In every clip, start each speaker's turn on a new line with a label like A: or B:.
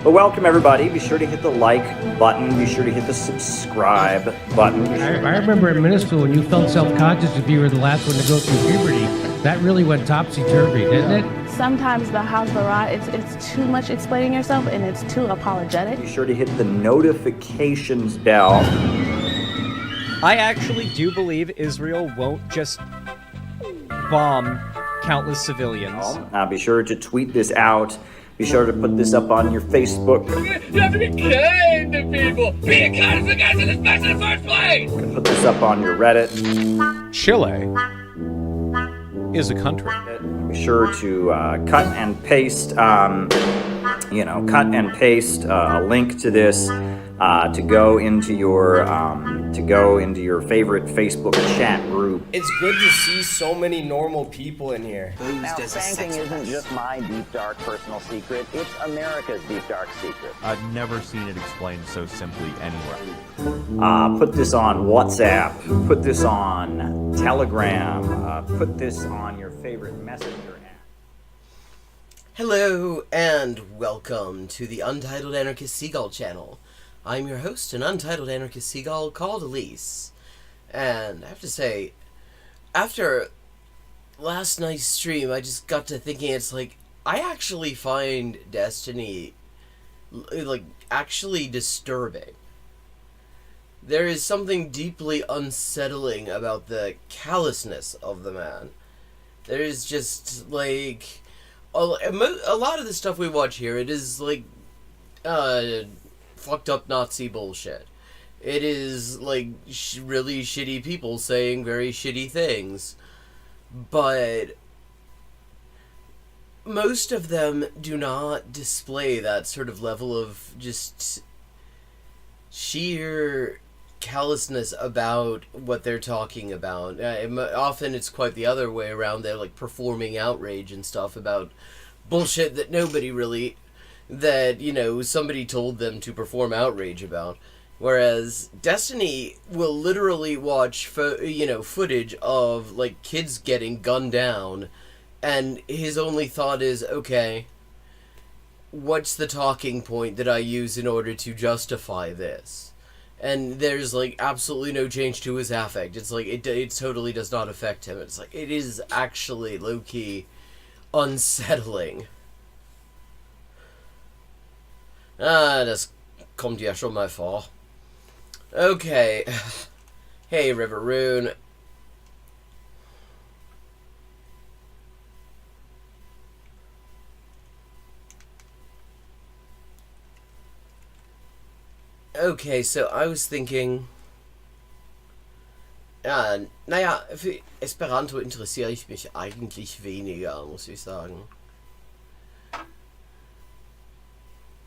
A: But welcome everybody. Be sure to hit the like button. Be sure to hit the subscribe button.
B: I remember in middle school when you felt self-conscious if you were the last one to go through puberty. That really went topsy-turvy, didn't it?
C: Sometimes the it's too much explaining yourself and it's too apologetic.
A: Be sure to hit the notifications bell.
D: I actually do believe Israel won't just bomb countless civilians.
A: Be sure to tweet this out. Be sure to put this up on your Facebook.
E: You have to be kind to people. Be kind to the guys in this mess in the first place.
A: Put this up on your Reddit.
D: Chile is a country.
A: Be sure to cut and paste a link to this to go into your favorite Facebook chat group.
F: It's good to see so many normal people in here.
G: Now, spanking isn't just my deep, dark personal secret. It's America's deep, dark secret.
H: I've never seen it explained so simply anywhere.
A: Put this on WhatsApp. Put this on Telegram. Put this on your favorite messenger app.
F: Hello, and welcome to the Untitled Anarchist Seagull channel. I'm your host, an Untitled Anarchist Seagull called Elise. And I have to say, after last night's stream, I just got to thinking, it's like, I actually find Destiny, actually disturbing. There is something deeply unsettling about the callousness of the man. There is just, a lot of the stuff we watch here, it is, fucked up Nazi bullshit. It is, really shitty people saying very shitty things. But most of them do not display that sort of level of just sheer callousness about what they're talking about. Often it's quite the other way around. They're, performing outrage and stuff about bullshit that nobody really... that, somebody told them to perform outrage about. Whereas Destiny will literally watch, footage of, kids getting gunned down, and his only thought is, okay, what's the talking point that I use in order to justify this? And there's, absolutely no change to his affect. It's it totally does not affect him. It's it is actually low-key unsettling. Das kommt ja schon mal vor. Okay. Hey, River Rune. Okay, so I was thinking... für Esperanto interessiere ich mich eigentlich weniger, muss ich sagen.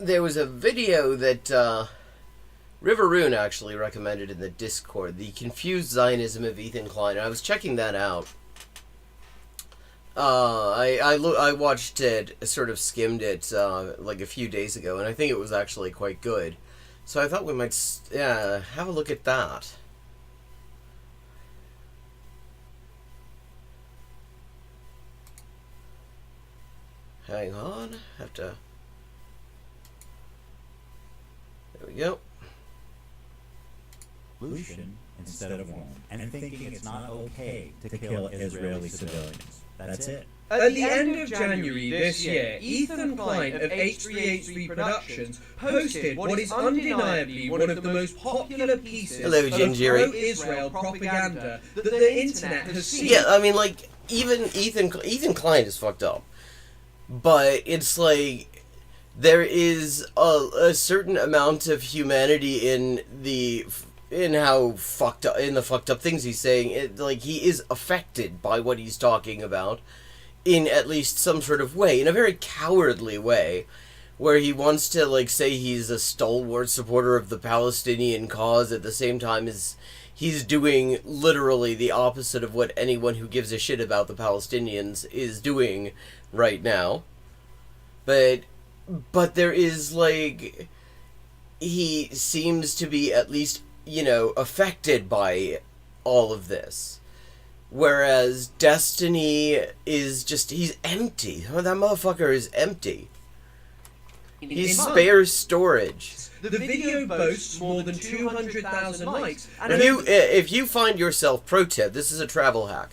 F: There was a video that River Rune actually recommended in the Discord, The Confused Zionism of Ethan Klein, and I was checking that out. I watched it, sort of skimmed it, a few days ago, and I think it was actually quite good. So I thought we might, have a look at that. Hang on, have to... There we go.
I: Solution instead of one, and thinking it's not okay to kill Israeli civilians. That's it.
E: At the end of January this year, Ethan Klein of H3H3 Productions posted what is undeniably one of the most popular pieces of pro-Israel propaganda that the internet has seen.
F: Yeah, I mean, even Ethan Klein is fucked up. But it's there is a certain amount of humanity in the fucked up things he's saying. He is affected by what he's talking about in at least some sort of way, in a very cowardly way, where he wants to say he's a stalwart supporter of the Palestinian cause at the same time as he's doing literally the opposite of what anyone who gives a shit about the Palestinians is doing right now. But there is, he seems to be at least, affected by all of this. Whereas Destiny is just, he's empty. That motherfucker is empty. He spares storage.
E: The video boasts more than 200,000 likes. And
F: If you find yourself, pro tip, this is a travel hack.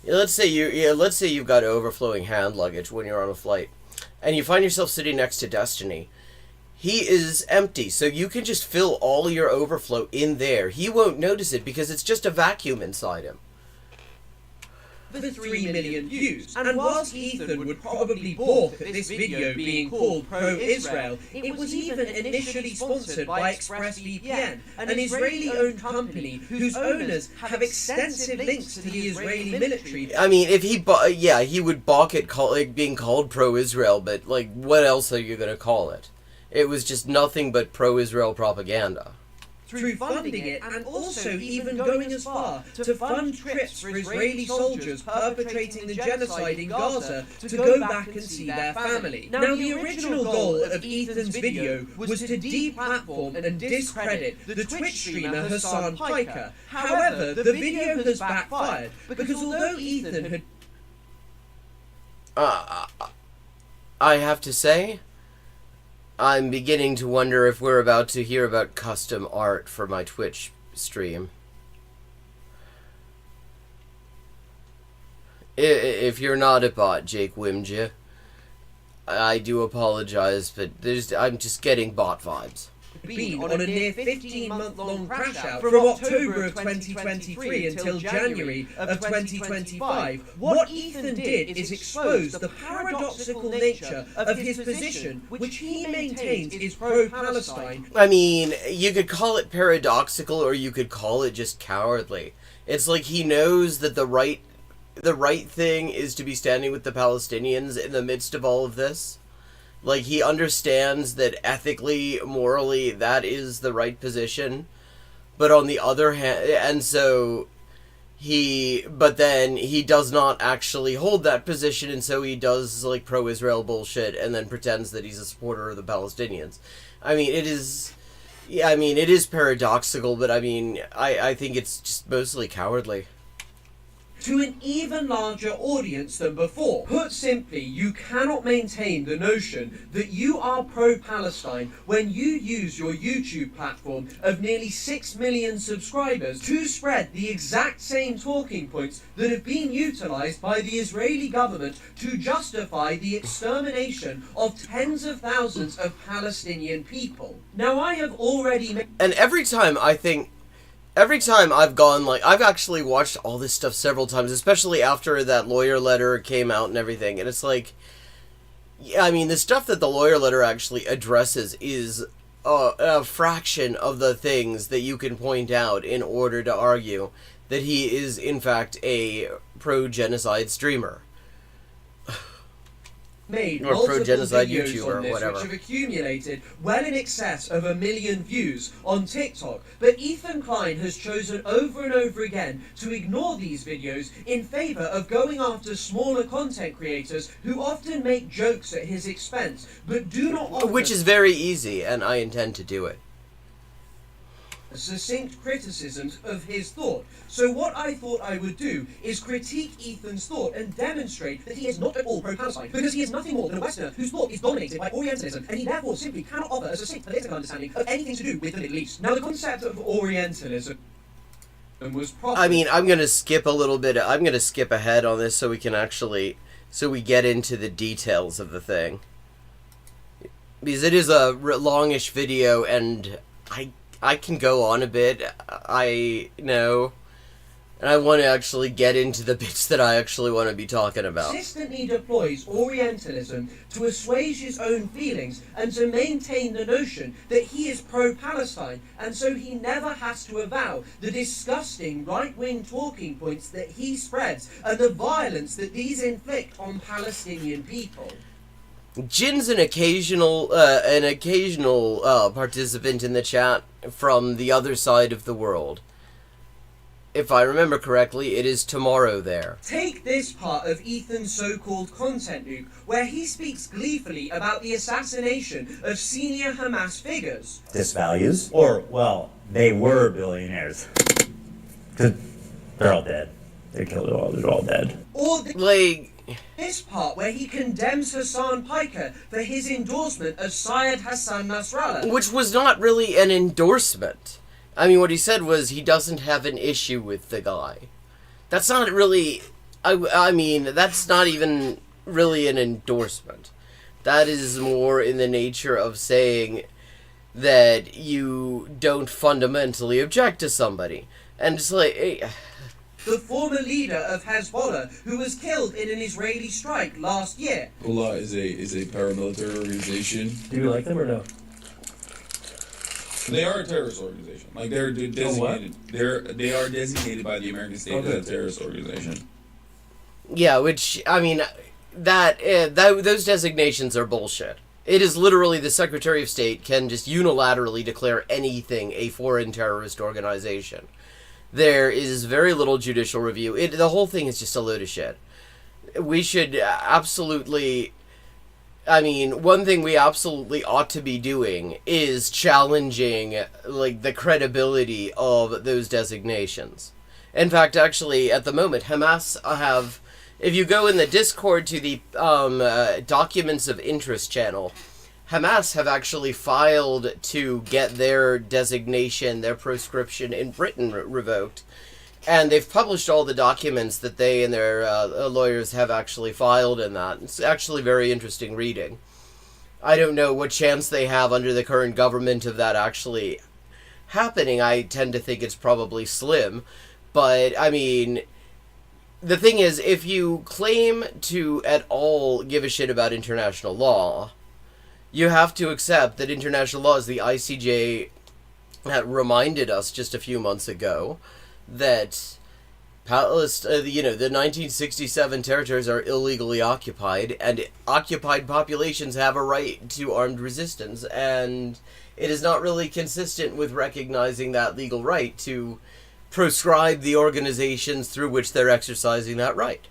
F: Let's say you've got overflowing hand luggage when you're on a flight, and you find yourself sitting next to Destiny. He is empty, so you can just fill all your overflow in there. He won't notice it because it's just a vacuum inside him.
E: for 3 million views. And whilst Ethan would probably balk at this video being called pro-Israel, it was even initially sponsored by ExpressVPN, an Israeli-owned company whose owners have extensive links to the Israeli military.
F: I mean, if he would balk at being called pro-Israel, but like, what else are you gonna call it? It was just nothing but pro-Israel propaganda.
E: Through funding it, and also even going as far to fund trips for Israeli soldiers perpetrating the genocide in Gaza to go back and see their family. Now, the original goal of Ethan's video was to deplatform and discredit the Twitch streamer Hassan Piker. However, the video has backfired, because although Ethan had...
F: I have to say, I'm beginning to wonder if we're about to hear about custom art for my Twitch stream. If you're not a bot, Jake Wimja, I do apologize, but I'm just getting bot vibes.
E: Been on a near 15-month-long crash out from October of 2023 until January of 2025. What Ethan did is expose the paradoxical nature of his position, which he maintains is pro-Palestine.
F: I mean, you could call it paradoxical, or you could call it just cowardly. It's like he knows that the right thing is to be standing with the Palestinians in the midst of all of this. Like, he understands that ethically, morally, that is the right position. But on the other hand, but then he does not actually hold that position, and so he does, like, pro-Israel bullshit and then pretends that he's a supporter of the Palestinians. I mean, it is paradoxical, but I mean, I think it's just mostly cowardly.
E: To an even larger audience than before. Put simply, you cannot maintain the notion that you are pro-Palestine when you use your YouTube platform of nearly 6 million subscribers to spread the exact same talking points that have been utilised by the Israeli government to justify the extermination of tens of thousands of Palestinian people. Now, I have already...
F: And every time I've gone, like, I've actually watched all this stuff several times, especially after that lawyer letter came out and everything, and it's like, yeah, I mean, the stuff that the lawyer letter actually addresses is a fraction of the things that you can point out in order to argue that he is, in fact, a pro-genocide streamer.
E: Made
F: or pro-genocide YouTuber,
E: on this,
F: whatever.
E: Which have accumulated well in excess of 1 million views on TikTok. But Ethan Klein has chosen over and over again to ignore these videos in favour of going after smaller content creators who often make jokes at his expense, but do not offer...
F: Which is very easy, and I intend to do it.
E: Succinct criticisms of his thought. So what I thought I would do is critique Ethan's thought and demonstrate that he is not at all pro-Palestine, because he is nothing more than a Westerner whose thought is dominated by Orientalism, and he therefore simply cannot offer a succinct political understanding of anything to do with the Middle East. Now, the concept of Orientalism was probably...
F: I mean, I'm gonna skip a little bit. I'm gonna skip ahead on this so we can actually, so we get into the details of the thing, because it is a longish video, and I can go on a bit, I know, and I want to actually get into the bits that I actually want to be talking about.
E: Consistently deploys Orientalism to assuage his own feelings and to maintain the notion that he is pro-Palestine, and so he never has to avow the disgusting right-wing talking points that he spreads and the violence that these inflict on Palestinian people.
F: Jin's an occasional participant in the chat from the other side of the world. If I remember correctly, it is tomorrow there.
E: Take this part of Ethan's so-called content loop, where he speaks gleefully about the assassination of senior Hamas figures.
I: Disvalues? Or, well, they were billionaires. Because they're all dead. They killed it all. They're all dead.
E: Or
F: Like,
E: This part where he condemns Hassan Piker for his endorsement of Syed Hassan Nasrallah.
F: Which was not really an endorsement. I mean, what he said was he doesn't have an issue with the guy. That's not really... I mean, that's not even really an endorsement. That is more in the nature of saying that you don't fundamentally object to somebody. And it's like... Hey,
E: the former leader of Hezbollah, who was killed in an Israeli strike last year.
J: Hezbollah is a paramilitary organization.
I: Do you like them or no?
J: They are a terrorist organization. Like they're designated. They are designated by the American state as a terrorist organization.
F: Yeah, which I mean, those designations are bullshit. It is literally the Secretary of State can just unilaterally declare anything a foreign terrorist organization. There is very little judicial review. The whole thing is just a load of shit. We should absolutely... I mean, one thing we absolutely ought to be doing is challenging, like, the credibility of those designations. In fact, actually, at the moment, Hamas have... If you go in the Discord to the Documents of Interest channel... Hamas have actually filed to get their designation, their proscription in Britain revoked. And they've published all the documents that they and their lawyers have actually filed in that. It's actually very interesting reading. I don't know what chance they have under the current government of that actually happening. I tend to think it's probably slim. But, I mean, the thing is, if you claim to at all give a shit about international law... You have to accept that international law, as the ICJ reminded us just a few months ago, that Palestine, the 1967 territories are illegally occupied, and occupied populations have a right to armed resistance, and it is not really consistent with recognizing that legal right to proscribe the organizations through which they're exercising that right.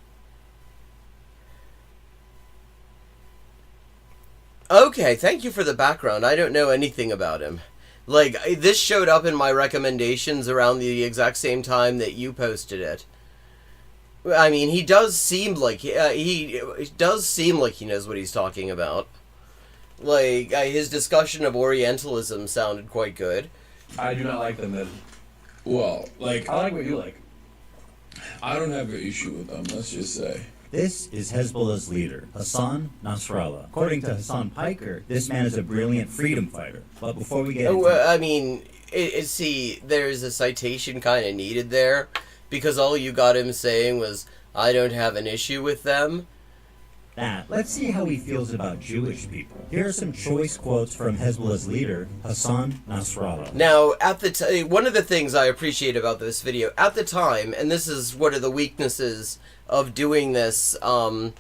F: Okay, thank you for the background. I don't know anything about him. Like, this showed up in my recommendations around the exact same time that you posted it. I mean, he does seem like he knows what he's talking about. Like, his discussion of Orientalism sounded quite good.
J: I do not like them then. Well, like...
I: I like what you like.
J: I don't have an issue with them, let's just say.
I: This is Hezbollah's leader, Hassan Nasrallah. According to Hassan Piker, this man is a brilliant freedom fighter. But before we get into
F: I mean, see, there's a citation kind of needed there, because all you got him saying was, I don't have an issue with them.
I: Let's see how he feels about Jewish people. Here are some choice quotes from Hezbollah's leader, Hassan Nasrallah.
F: Now, at the one of the things I appreciate about this video, at the time, and this is one of the weaknesses of doing this, doing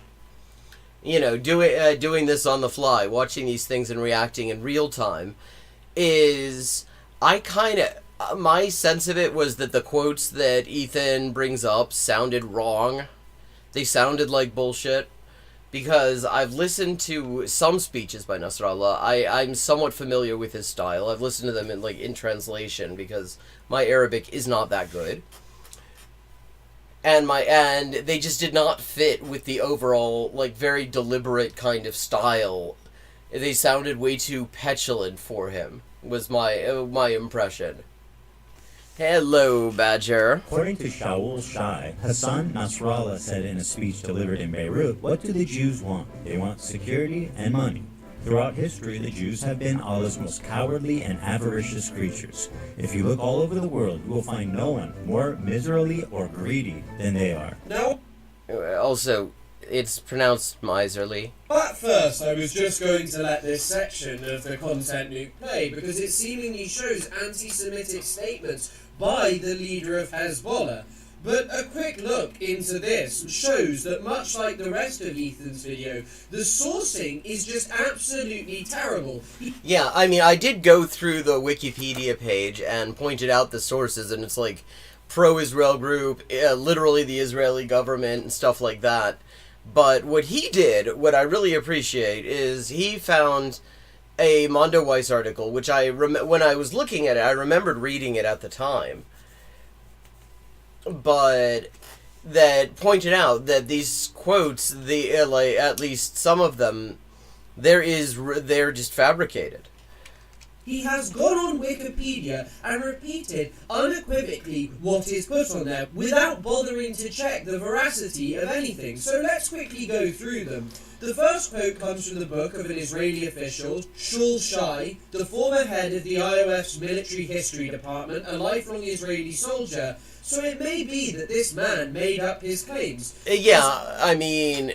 F: this on the fly, watching these things and reacting in real time, is my sense of it was that the quotes that Ethan brings up sounded wrong. They sounded like bullshit. Because I've listened to some speeches by Nasrallah. I'm somewhat familiar with his style. I've listened to them in translation because my Arabic is not that good. And they just did not fit with the overall, very deliberate kind of style. They sounded way too petulant for him, was my impression. Hello, Badger.
I: According to Shaul Shai, Hassan Nasrallah said in a speech delivered in Beirut, what do the Jews want? They want security and money. Throughout history, the Jews have been Allah's most cowardly and avaricious creatures. If you look all over the world, you will find no one more miserly or greedy than they are.
E: No.
F: Also, it's pronounced miserly.
E: But first, I was just going to let this section of the content nuke play because it seemingly shows anti-Semitic statements by the leader of Hezbollah. But a quick look into this shows that much like the rest of Ethan's video, the sourcing is just absolutely terrible.
F: Yeah, I mean, I did go through the Wikipedia page and pointed out the sources, and it's like pro-Israel group, literally the Israeli government and stuff like that. But what he did, what I really appreciate, is he found a Mondo Weiss article, which when I was looking at it, I remembered reading it at the time, but that pointed out that these quotes, the at least some of them, they're just fabricated.
E: He has gone on Wikipedia and repeated unequivocally what is put on there without bothering to check the veracity of anything. So let's quickly go through them. The first quote comes from the book of an Israeli official, Shul Shai, the former head of the IOF's military history department, a lifelong Israeli soldier. So it may be that this man made up his claims.
F: Yeah, I mean,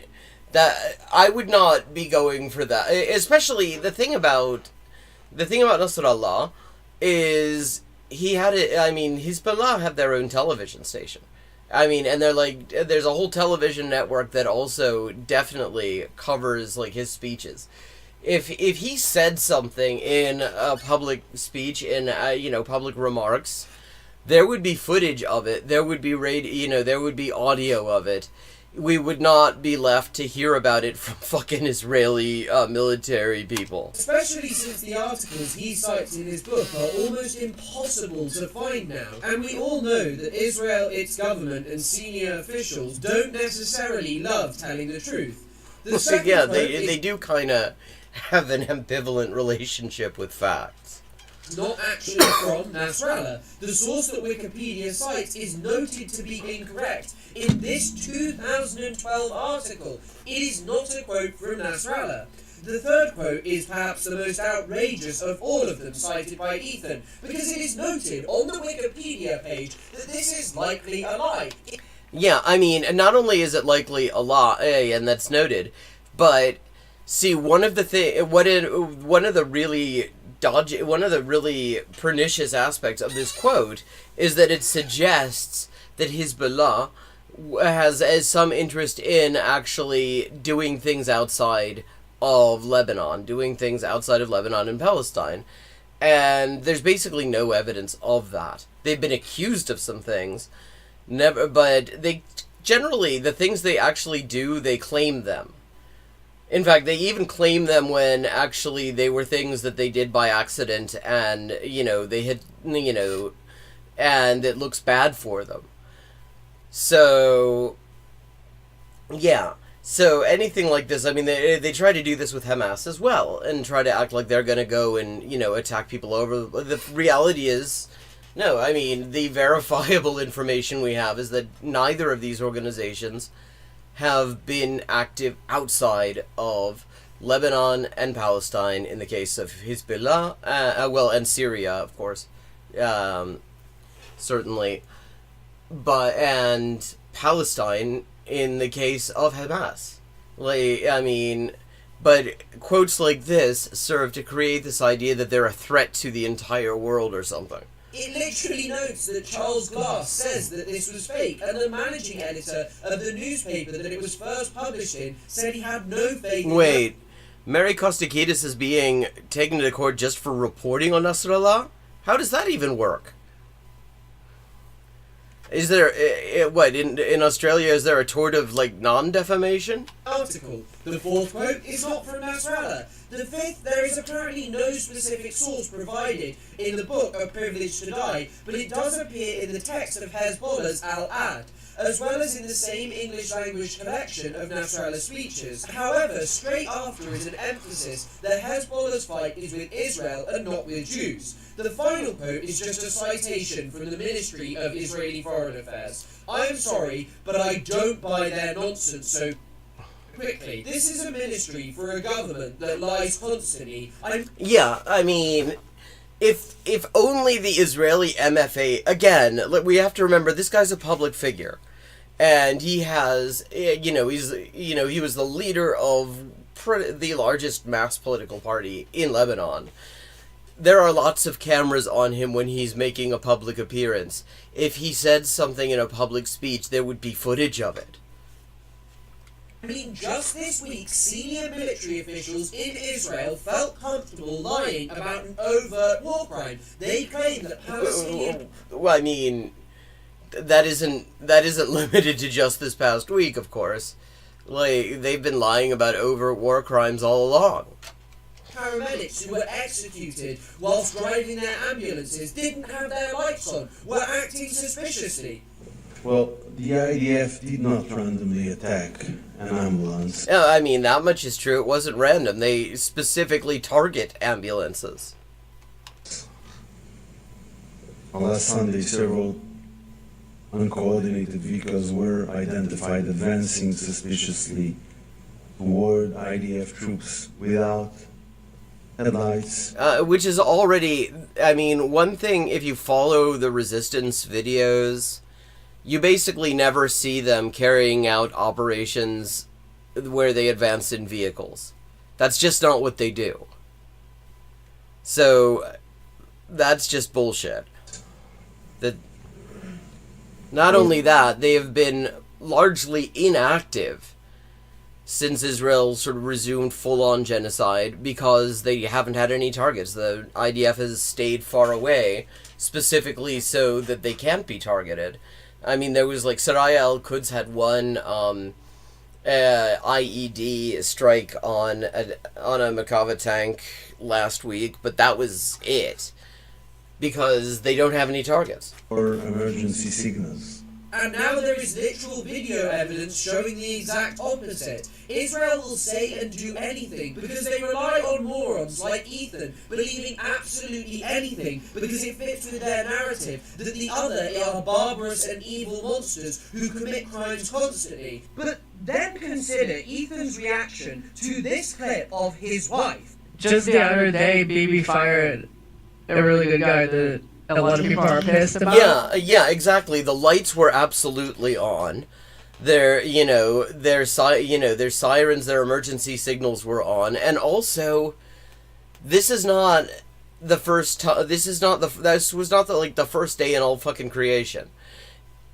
F: that I would not be going for that. Especially the thing about Nasrallah is Hezbollah have their own television station. I mean, and there's a whole television network that also definitely covers, like, his speeches. If he said something in a public speech, in, public remarks, there would be footage of it, there would be there would be audio of it. We would not be left to hear about it from fucking Israeli military people.
E: Especially since the articles he cites in his book are almost impossible to find now. And we all know that Israel, its government, and senior officials don't necessarily love telling the truth.
F: They do kind of have an ambivalent relationship with facts.
E: Not actually from Nasrallah. The source that Wikipedia cites is noted to be incorrect. In this 2012 article, it is not a quote from Nasrallah. The third quote is perhaps the most outrageous of all of them cited by Ethan, because it is noted on the Wikipedia page that this is likely a lie.
F: Yeah, I mean, not only is it likely a lie, and that's noted, but see, one of the really pernicious aspects of this quote is that it suggests that Hezbollah has some interest in actually doing things outside of Lebanon, and Palestine. And there's basically no evidence of that. They've been accused of some things, but they generally, the things they actually do, they claim them. In fact, they even claim them when actually they were things that they did by accident, and, they had, and it looks bad for them. So, yeah. So anything like this, I mean, they try to do this with Hamas as well, and try to act like they're going to go and, attack people over. The reality is, no, I mean, the verifiable information we have is that neither of these organizations have been active outside of Lebanon and Palestine, in the case of Hezbollah, and Syria, of course, certainly, and Palestine in the case of Hamas. But quotes like this serve to create this idea that they're a threat to the entire world or something.
E: It literally notes that Charles Glass says that this was fake, and the managing editor of the newspaper that it was first published in said he had no faith in
F: Wait, Mary Kostakidis is being taken to court just for reporting on Nasrallah? How does that even work? Is there, in Australia, is there a tort of, non-defamation?
E: Article. The fourth quote is not from Nasrallah. The fifth, there is apparently no specific source provided in the book of Privilege to Die, but it does appear in the text of Hezbollah's Al-Ad, as well as in the same English-language collection of Nasrallah's speeches. However, straight after is an emphasis that Hezbollah's fight is with Israel and not with Jews. The final quote is just a citation from the Ministry of Israeli Foreign Affairs. I am sorry, but I don't buy their nonsense so quickly. This is a ministry for a government that lies constantly.
F: Yeah, I mean, if only the Israeli MFA, again, we have to remember this guy's a public figure, and he has, he was the leader of the largest mass political party in Lebanon. There are lots of cameras on him when he's making a public appearance. If he said something in a public speech, there would be footage of it.
E: I mean, just this week, senior military officials in Israel felt comfortable lying about an overt war crime. They claim that Palestinian...
F: Well, I mean, that isn't limited to just this past week, of course. They've been lying about overt war crimes all along.
E: Paramedics who were executed whilst driving their ambulances didn't have their lights on, were acting suspiciously.
K: Well, the IDF did not randomly attack an ambulance.
F: Yeah, I mean, that much is true. It wasn't random. They specifically target ambulances.
K: On last Sunday, several uncoordinated vehicles were identified advancing suspiciously toward IDF troops without headlights.
F: Which is already, I mean, one thing, if you follow the resistance videos, you basically never see them carrying out operations where they advance in vehicles. That's just not what they do. So, that's just bullshit. Not only that, they have been largely inactive since Israel sort of resumed full-on genocide because they haven't had any targets. The IDF has stayed far away, specifically so that they can't be targeted. I mean, there was like Saraya al-Quds had one IED strike on a Merkava tank last week, but that was it. Because they don't have any targets.
K: Or emergency signals.
E: And now there is literal video evidence showing the exact opposite. Israel will say and do anything because they rely on morons like Ethan believing absolutely anything because it fits with their narrative that the other are barbarous and evil monsters who commit crimes constantly. But then consider Ethan's reaction to this clip of his wife.
L: Just the other day, Bibi fired a really good guy that a lot of people are pissed about.
F: Yeah, exactly. The lights were absolutely on. Their sirens, their emergency signals were on, and also, this was not the first day in all fucking creation.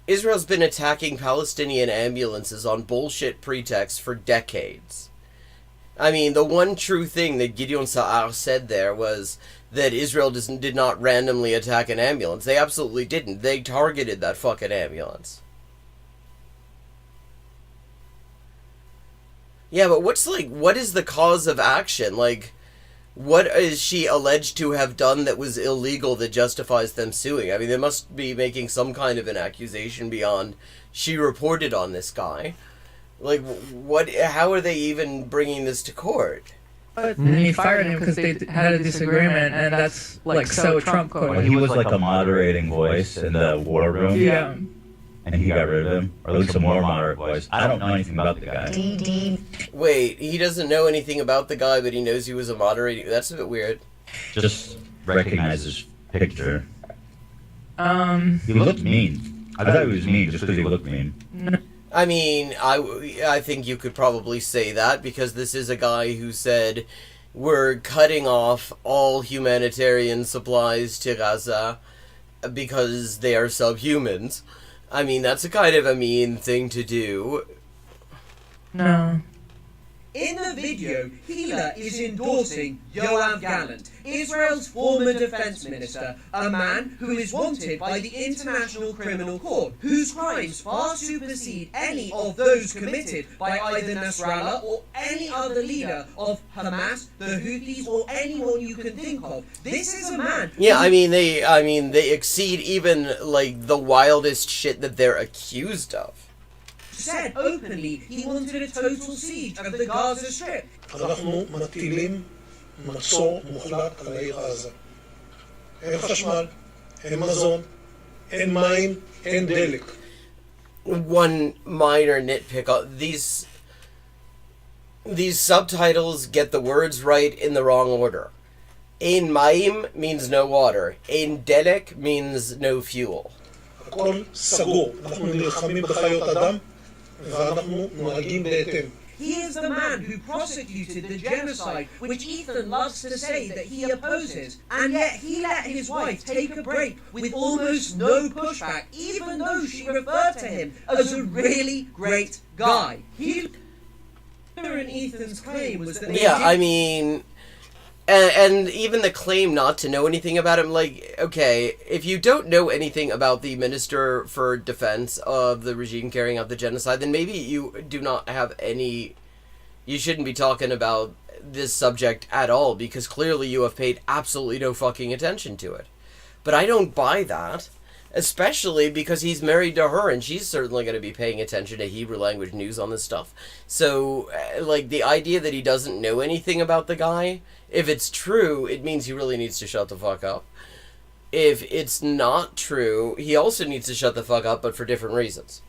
F: Israel's been attacking Palestinian ambulances on bullshit pretexts for decades. I mean, the one true thing that Gideon Sa'ar said there was that Israel did not randomly attack an ambulance. They absolutely didn't. They targeted that fucking ambulance. Yeah, but what is the cause of action? Like, what is she alleged to have done that was illegal that justifies them suing? I mean, they must be making some kind of an accusation beyond she reported on this guy. Like, how are they even bringing this to court?
L: And he fired him because they had a disagreement, and that's like so Trump code.
I: Well, he was like a moderating voice in the war room.
L: Yeah.
I: And he got rid of him, or at least a more moderate voice. I don't know anything about the guy.
F: Wait, he doesn't know anything about the guy, but he knows he was a moderating. That's a bit weird.
I: Just recognize his picture. He looked mean. I thought he was mean just because he looked mean.
F: I mean, I think you could probably say that because this is a guy who said we're cutting off all humanitarian supplies to Gaza because they are subhumans. I mean, that's a kind of a mean thing to do.
L: No.
E: In the video, Hila is endorsing Yoav Gallant, Israel's former defense minister, a man who is wanted by the International Criminal Court, whose crimes far supersede any of those committed by either Nasrallah or any other leader of Hamas, the Houthis, or anyone you can think of. This is a man.
F: Yeah, I mean they exceed even like the wildest shit that they're accused of.
E: Said openly he wanted a total siege of the Gaza Strip.
M: אנחנו מטילים מצור מוחלט על העיר עזה. אין חשמל, אין מזון, אין מים, אין דלק.
F: One minor nitpick: these subtitles get the words right in the wrong order. Ein mayim means no water. Ein delek means no fuel.
M: הכל סגור. אנחנו נלחמים בחיות אדם.
E: He is the man who prosecuted the genocide, which Ethan loves to say that he opposes, and yet he let his wife take a break with almost no pushback, even though she referred to him as a really great guy. And Ethan's claim was that
F: And even the claim not to know anything about him, like, okay, if you don't know anything about the Minister for Defense of the regime carrying out the genocide, then maybe you do not have any... You shouldn't be talking about this subject at all, because clearly you have paid absolutely no fucking attention to it. But I don't buy that. Especially because he's married to her, and she's certainly going to be paying attention to Hebrew language news on this stuff. So, like, the idea that he doesn't know anything about the guy, if it's true, it means he really needs to shut the fuck up. If it's not true, he also needs to shut the fuck up, but for different reasons.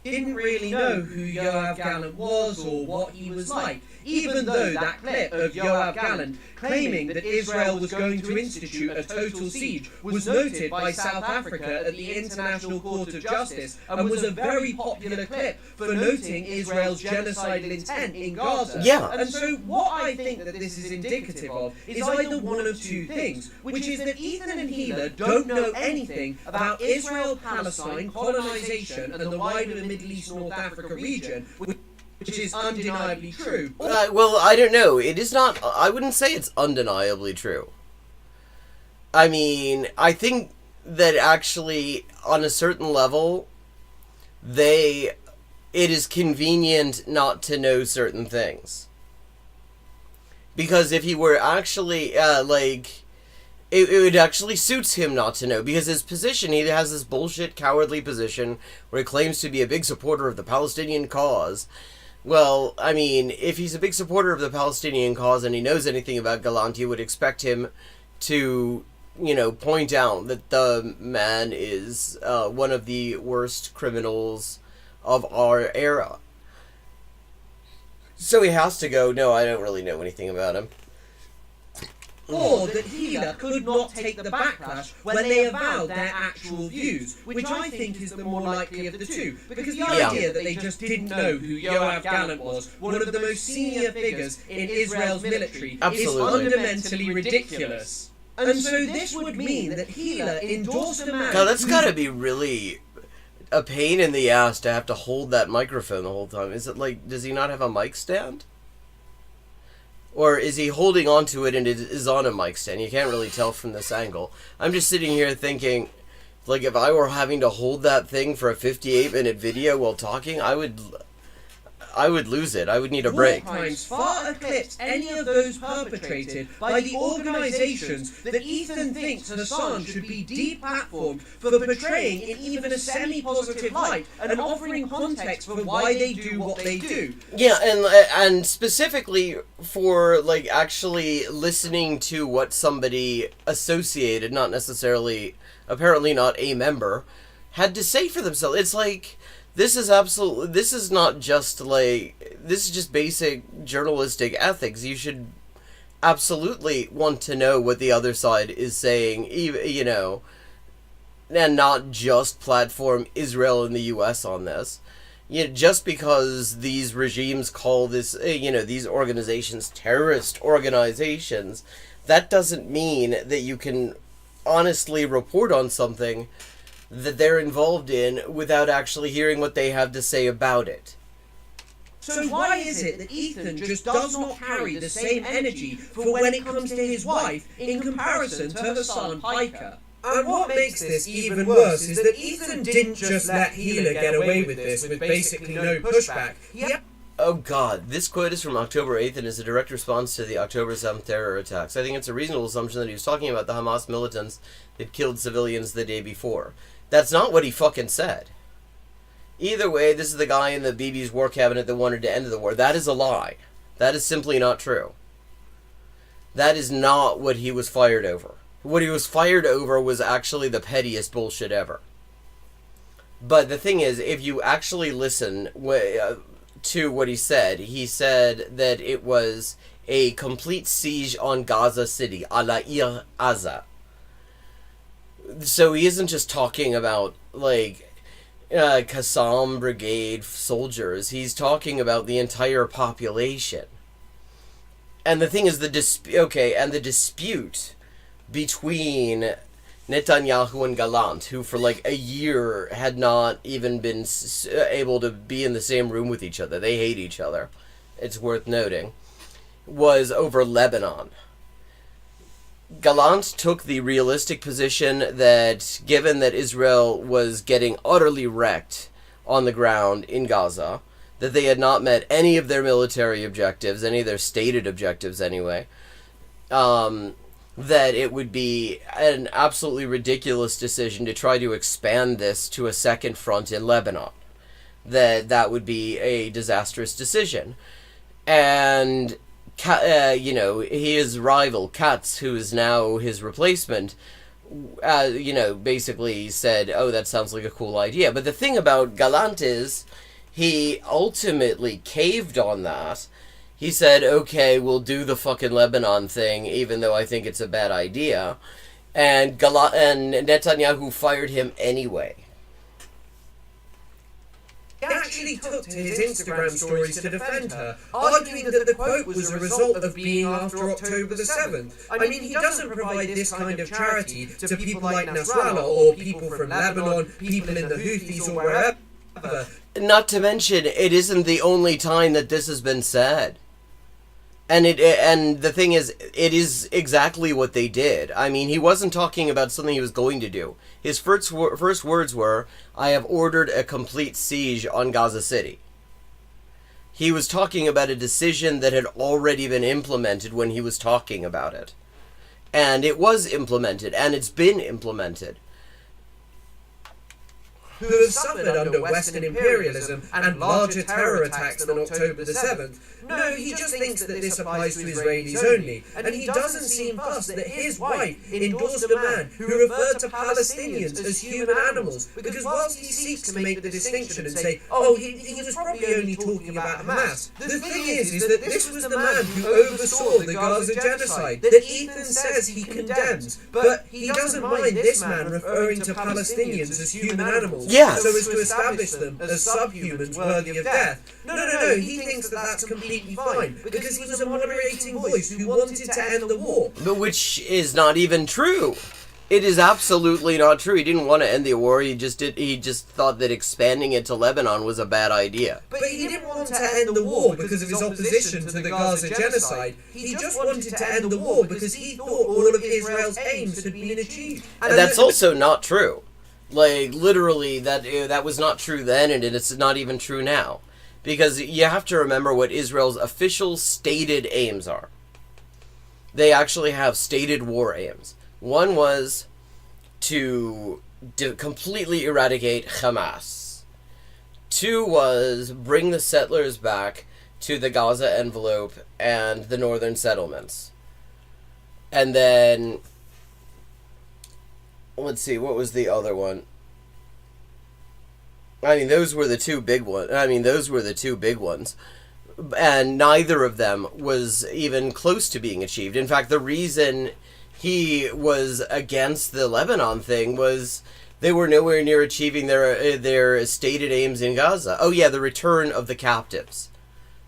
E: Didn't really know who Yoav Gallant was or what he was like, even though that clip of Yoav Gallant claiming that Israel was going to institute a total siege was noted by South Africa at the International Court of Justice and was a very popular clip for noting Israel's genocidal intent in Gaza.
F: Yeah.
E: And so what I think that this is indicative of is either one of two things, which is that Ethan and Gila don't know anything about Israel-Palestine colonization and the wider Middle East North Africa region, which is undeniably true.
F: Well, I don't know. It is not... I wouldn't say it's undeniably true. I mean, I think that actually, on a certain level, it is convenient not to know certain things. Because if he were actually, it would actually suits him not to know, because his position, he has this bullshit, cowardly position where he claims to be a big supporter of the Palestinian cause. Well, I mean, if he's a big supporter of the Palestinian cause and he knows anything about Gallant, you would expect him to, point out that the man is one of the worst criminals of our era. So he has to go, no, I don't really know anything about him.
E: Or that Gila could not take the backlash when they avowed their actual views, which I think is the more likely of the two, because the idea that they just didn't know who Yoav Gallant was, one of the most senior figures in Israel's military, is fundamentally ridiculous. And so this would mean that Gila endorsed a man...
F: God, that's gotta be really a pain in the ass to have to hold that microphone the whole time. Is it like, does he not have a mic stand? Or is he holding onto it and it is on a mic stand? You can't really tell from this angle. I'm just sitting here thinking, like, if I were having to hold that thing for a 58-minute video while talking, I would lose it. I would need a break.
E: War crimes far eclipse any of those perpetrated by the organizations that Ethan thinks Hassan should be deplatformed for portraying in even a semi-positive light and offering context for why they do what they do.
F: Yeah, and specifically for, like, actually listening to what somebody associated, not necessarily, apparently not a member, had to say for themselves. It's like... This is just basic journalistic ethics. You should absolutely want to know what the other side is saying, and not just platform Israel and the U.S. on this. Just because these regimes call this, these organizations terrorist organizations, that doesn't mean that you can honestly report on something that they're involved in without actually hearing what they have to say about it.
E: So why is it that Ethan just does not carry the same energy for when it comes to his wife in comparison to Hassan Piker? And what makes this even worse is that Ethan didn't just let Gila get away with this with basically no pushback.
F: Oh god, this quote is from October 8th and is a direct response to the October 7th terror attacks. I think it's a reasonable assumption that he was talking about the Hamas militants that killed civilians the day before. That's not what he fucking said. Either way, this is the guy in the Bibi's war cabinet that wanted to end the war. That is a lie. That is simply not true. That is not what he was fired over. What he was fired over was actually the pettiest bullshit ever. But the thing is, if you actually listen to what he said that it was a complete siege on Gaza City, Al-Ir Aza. So he isn't just talking about, like, Qassam Brigade soldiers. He's talking about the entire population. And the thing is, the dispute between Netanyahu and Gallant, who for like a year had not even been able to be in the same room with each other. They hate each other. It's worth noting. Was over Lebanon. Gallant took the realistic position that, given that Israel was getting utterly wrecked on the ground in Gaza, that they had not met any of their military objectives, any of their stated objectives anyway, that that it would be an absolutely ridiculous decision to try to expand this to a second front in Lebanon. That would be a disastrous decision. And, his rival, Katz, who is now his replacement, basically said, oh, that sounds like a cool idea. But the thing about Gallant is, he ultimately caved on that. He said, okay, we'll do the fucking Lebanon thing, even though I think it's a bad idea. And Netanyahu fired him anyway.
E: He actually took to his Instagram stories to defend her, arguing that the quote was a result of being after October the 7th. I mean, he doesn't provide this kind of charity to people like Nasrallah or people from Lebanon, people in the Houthis or wherever.
F: Not to mention, it isn't the only time that this has been said. And the thing is, it is exactly what they did. I mean, he wasn't talking about something he was going to do. His first words were, I have ordered a complete siege on Gaza City. He was talking about a decision that had already been implemented when he was talking about it. And it was implemented, and it's been implemented.
E: Who have suffered under Western imperialism and larger terror attacks than October the 7th. No, he just thinks that this applies to Israelis only, and he doesn't seem fussed that his wife endorsed a man who referred to Palestinians as human animals, because whilst he seeks to make the distinction and say, oh, he was probably only talking about Hamas, the thing is that this was the man who oversaw the Gaza genocide that Ethan says he condemns, but he doesn't mind this man referring to Palestinians as human animals.
F: Yes.
E: So as to establish them as subhumans worthy of death. No, he thinks that that's completely fine, because he was a moderating voice who wanted to end the war.
F: But which is not even true. It is absolutely not true. He didn't want to end the war. He just thought that expanding it to Lebanon was a bad idea.
E: But he didn't want to end the war because of his opposition to the Gaza genocide. He just wanted to end the war because he thought all of Israel's aims had been achieved.
F: And that's also not true. Like, literally, that was not true then, and it's not even true now. Because you have to remember what Israel's official stated aims are. They actually have stated war aims. One was to completely eradicate Hamas. Two was bring the settlers back to the Gaza envelope and the northern settlements. And then, let's see, what was the other one? I mean, those were the two big ones. And neither of them was even close to being achieved. In fact, the reason he was against the Lebanon thing was they were nowhere near achieving their stated aims in Gaza. Oh yeah, the return of the captives.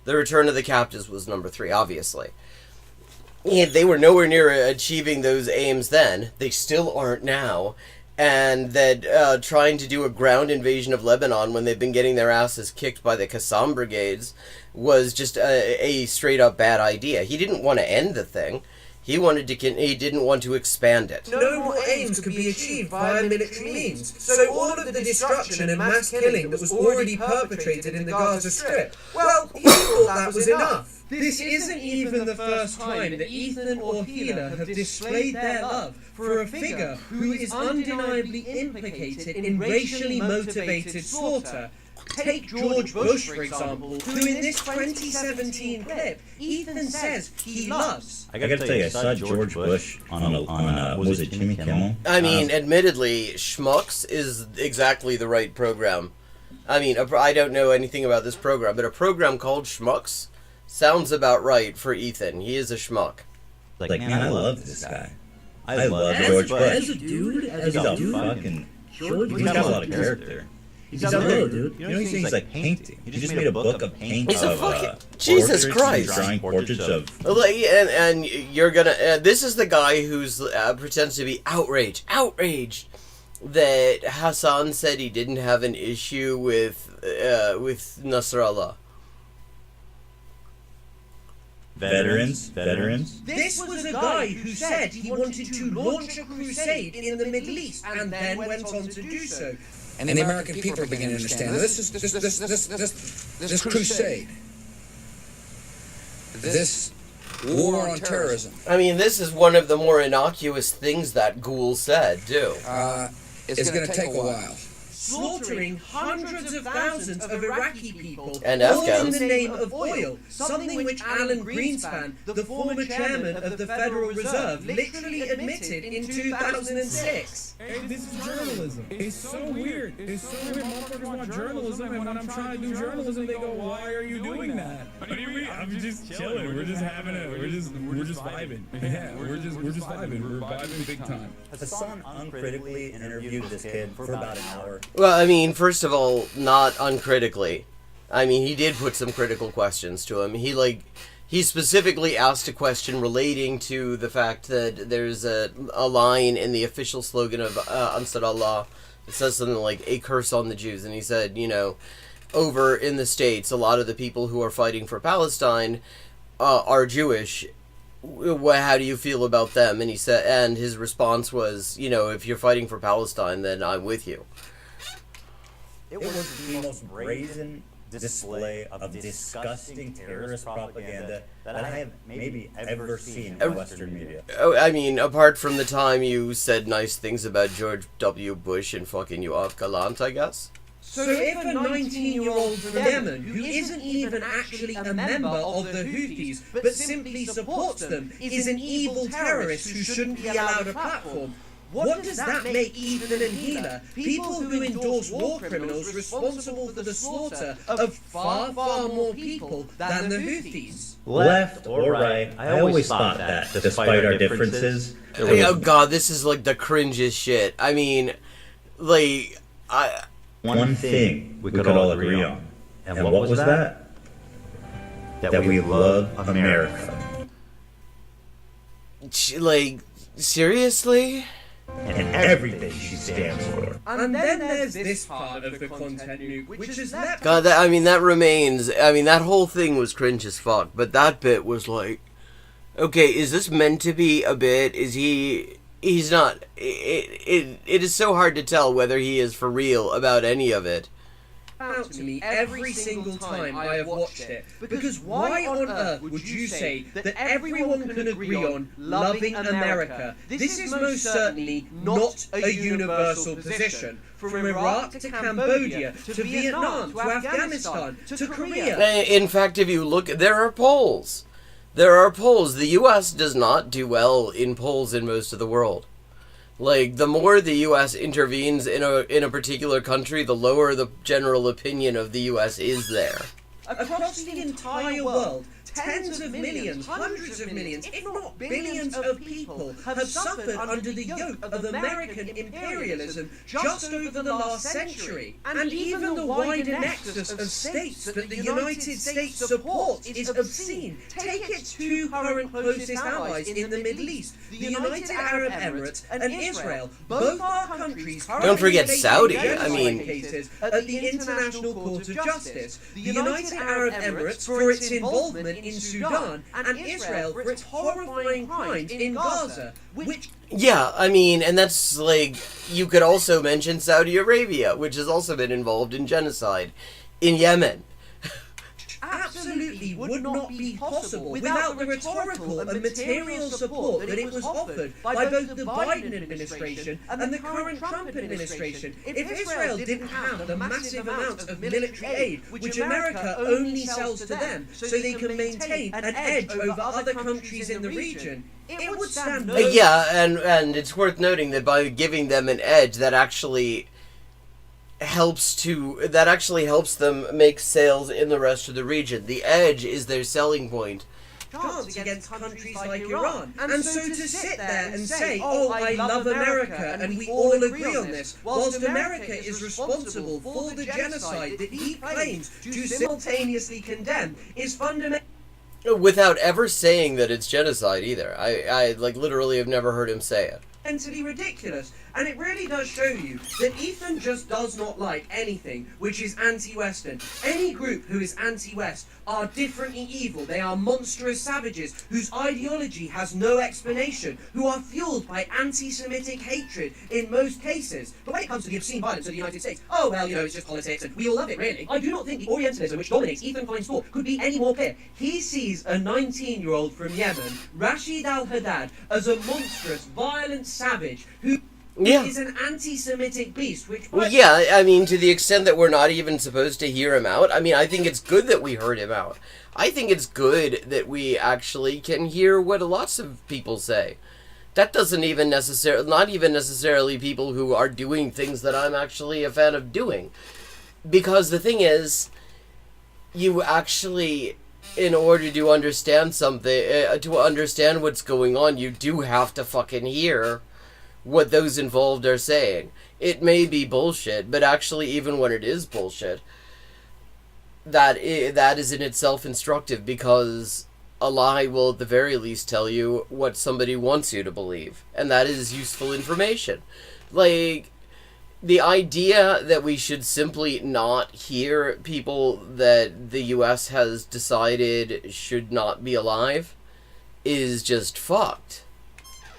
F: The return of the captives was number 3, obviously. They were nowhere near achieving those aims then. They still aren't now. And that trying to do a ground invasion of Lebanon when they've been getting their asses kicked by the Qassam brigades was just a straight-up bad idea. He didn't want to end the thing. He didn't want to expand it.
E: No more aims could be achieved via military means. So all of the destruction and mass killing that was already perpetrated in the Gaza Strip, well, he thought that was enough. This isn't even the first time that Ethan or Hila have displayed their love for a figure who is undeniably implicated in racially motivated slaughter. Take George Bush, for example, who in this 2017 clip, Ethan says he loves.
I: I gotta tell you, I saw George Bush on was it Jimmy Kimmel?
F: I mean, admittedly, Schmucks is exactly the right program. I mean, I don't know anything about this program, but a program called Schmucks sounds about right for Ethan. He is a schmuck.
I: Like man, I love this guy. I love George Bush.
N: As a dude,
I: he's a fucking... He's got a lot of character. He's a dude. You know, he's like painting. He just made a book of paintings.
F: He's a fucking... Jesus Christ.
I: Drawing portraits of...
F: And you're gonna... this is the guy who's pretends to be outraged that Hassan said he didn't have an issue with Nasrallah.
I: Veterans.
E: This was a guy who said he wanted to launch a crusade in the Middle East and then went on to do so.
N: And the American people are beginning to understand this crusade. This war on terrorism.
F: I mean, this is one of the more innocuous things that Ghoul said, too.
N: It's going to take a while.
E: Slaughtering hundreds of thousands of Iraqi people,
F: and
E: all
F: Afghans.
E: in the name of oil, something which Alan Greenspan, the former chairman of the Federal Reserve, literally admitted in 2006.
J: Hey, this is journalism. It's so weird. It's so weird. Motherfuckers want journalism, and when I'm trying to do journalism, they go, "Why are you doing that?" What do you mean? I'm just chilling. We're just having a. We're just vibing. Yeah, we're just vibing. We're vibing big time.
I: Hassan uncritically interviewed this kid for about an hour.
F: Well, I mean, first of all, not uncritically. I mean, he did put some critical questions to him. He specifically asked a question relating to the fact that there's a line in the official slogan of Ansar Allah. It says something like, "A curse on the Jews." And he said, you know, over in the States, a lot of the people who are fighting for Palestine are Jewish. How do you feel about them? And he said, and his response was, you know, if you're fighting for Palestine, then I'm with you.
I: It was the most brazen display of disgusting terrorist propaganda that I have maybe ever seen in Western media.
F: Oh, I mean, apart from the time you said nice things about George W. Bush and fucking Yoav Galant, I guess.
E: So if a 19-year-old from Yemen, who isn't even actually a member of the Houthis, but simply supports them, is an evil terrorist who shouldn't be allowed a platform, what does that make Ethan and Gila, people who endorse war criminals responsible for the slaughter of far, far more people than the Houthis?
I: Left or right, I always thought that, despite our differences.
F: Oh god, this is like the cringiest shit. I mean, like,
I: One thing we could all agree on. And what was that? That we love America.
F: Like, seriously?
I: And everything she stands for.
E: And then there's this part of the content nuke, which is that...
F: God, that whole thing was cringe as fuck, but that bit was like, okay, is this meant to be a bit? He's not. It is so hard to tell whether he is for real about any of it.
E: Out to me every single time I have watched it, because why on earth would you say that everyone can agree on loving America? This is most certainly not a universal position. From Iraq to Cambodia, to Vietnam, to Afghanistan, to Korea.
F: In fact, if you look, there are polls. There are polls. The U.S. does not do well in polls in most of the world. Like, the more the U.S. intervenes in a particular country, the lower the general opinion of the U.S. is there.
E: Across the entire world, tens of millions, hundreds of millions, if not billions of people have suffered under the yoke of American imperialism just over the last century. And even the wider nexus of states that the United States supports is obscene. Take its two current closest allies in the Middle East, the United Arab Emirates and Israel. Both are countries
F: Don't forget Saudi, I mean...
E: cases at the International Court of Justice. The United Arab Emirates for its involvement in Sudan, and Israel for its horrifying crimes in Gaza, which...
F: Yeah, I mean, and that's like, you could also mention Saudi Arabia, which has also been involved in genocide in Yemen.
E: Absolutely would not be possible without the rhetorical and material support that it was offered by both the Biden administration and the current Trump administration. If Israel didn't have the massive amounts of military aid which America only sells to them so they can maintain an edge over other countries in the region, it would stand no...
F: Yeah, and it's worth noting that by giving them an edge, that actually helps them make sales in the rest of the region. The edge is their selling point.
E: Against countries like Iran. And so to sit there and say, oh, I love America and we all agree on this, whilst America is responsible for the genocide that he claims to simultaneously condemn, is fundamental.
F: Without ever saying that it's genocide either. I like literally have never heard him say it.
E: Mentally ridiculous. And it really does show you that Ethan just does not like anything which is anti-Western. Any group who is anti-West are differently evil. They are monstrous savages whose ideology has no explanation, who are fueled by anti-Semitic hatred in most cases. But when it comes to the obscene violence of the United States, oh well, you know, it's just politics and we all love it, really. I do not think the Orientalism which dominates Ethan Klein's thought could be any more clear. He sees a 19-year-old from Yemen, Rashid al-Haddad, as a monstrous, violent savage who is an anti-Semitic beast, which...
F: Well, yeah, I mean, to the extent that we're not even supposed to hear him out, I mean, I think it's good that we heard him out. I think it's good that we actually can hear what lots of people say. That doesn't even necessarily... Not even necessarily people who are doing things that I'm actually a fan of doing. Because the thing is, you actually... In order to understand something, to understand what's going on, you do have to fucking hear what those involved are saying. It may be bullshit, but actually, even when it is bullshit, that is in itself instructive, because a lie will at the very least tell you what somebody wants you to believe, and that is useful information. Like, the idea that we should simply not hear people that the US has decided should not be alive is just fucked.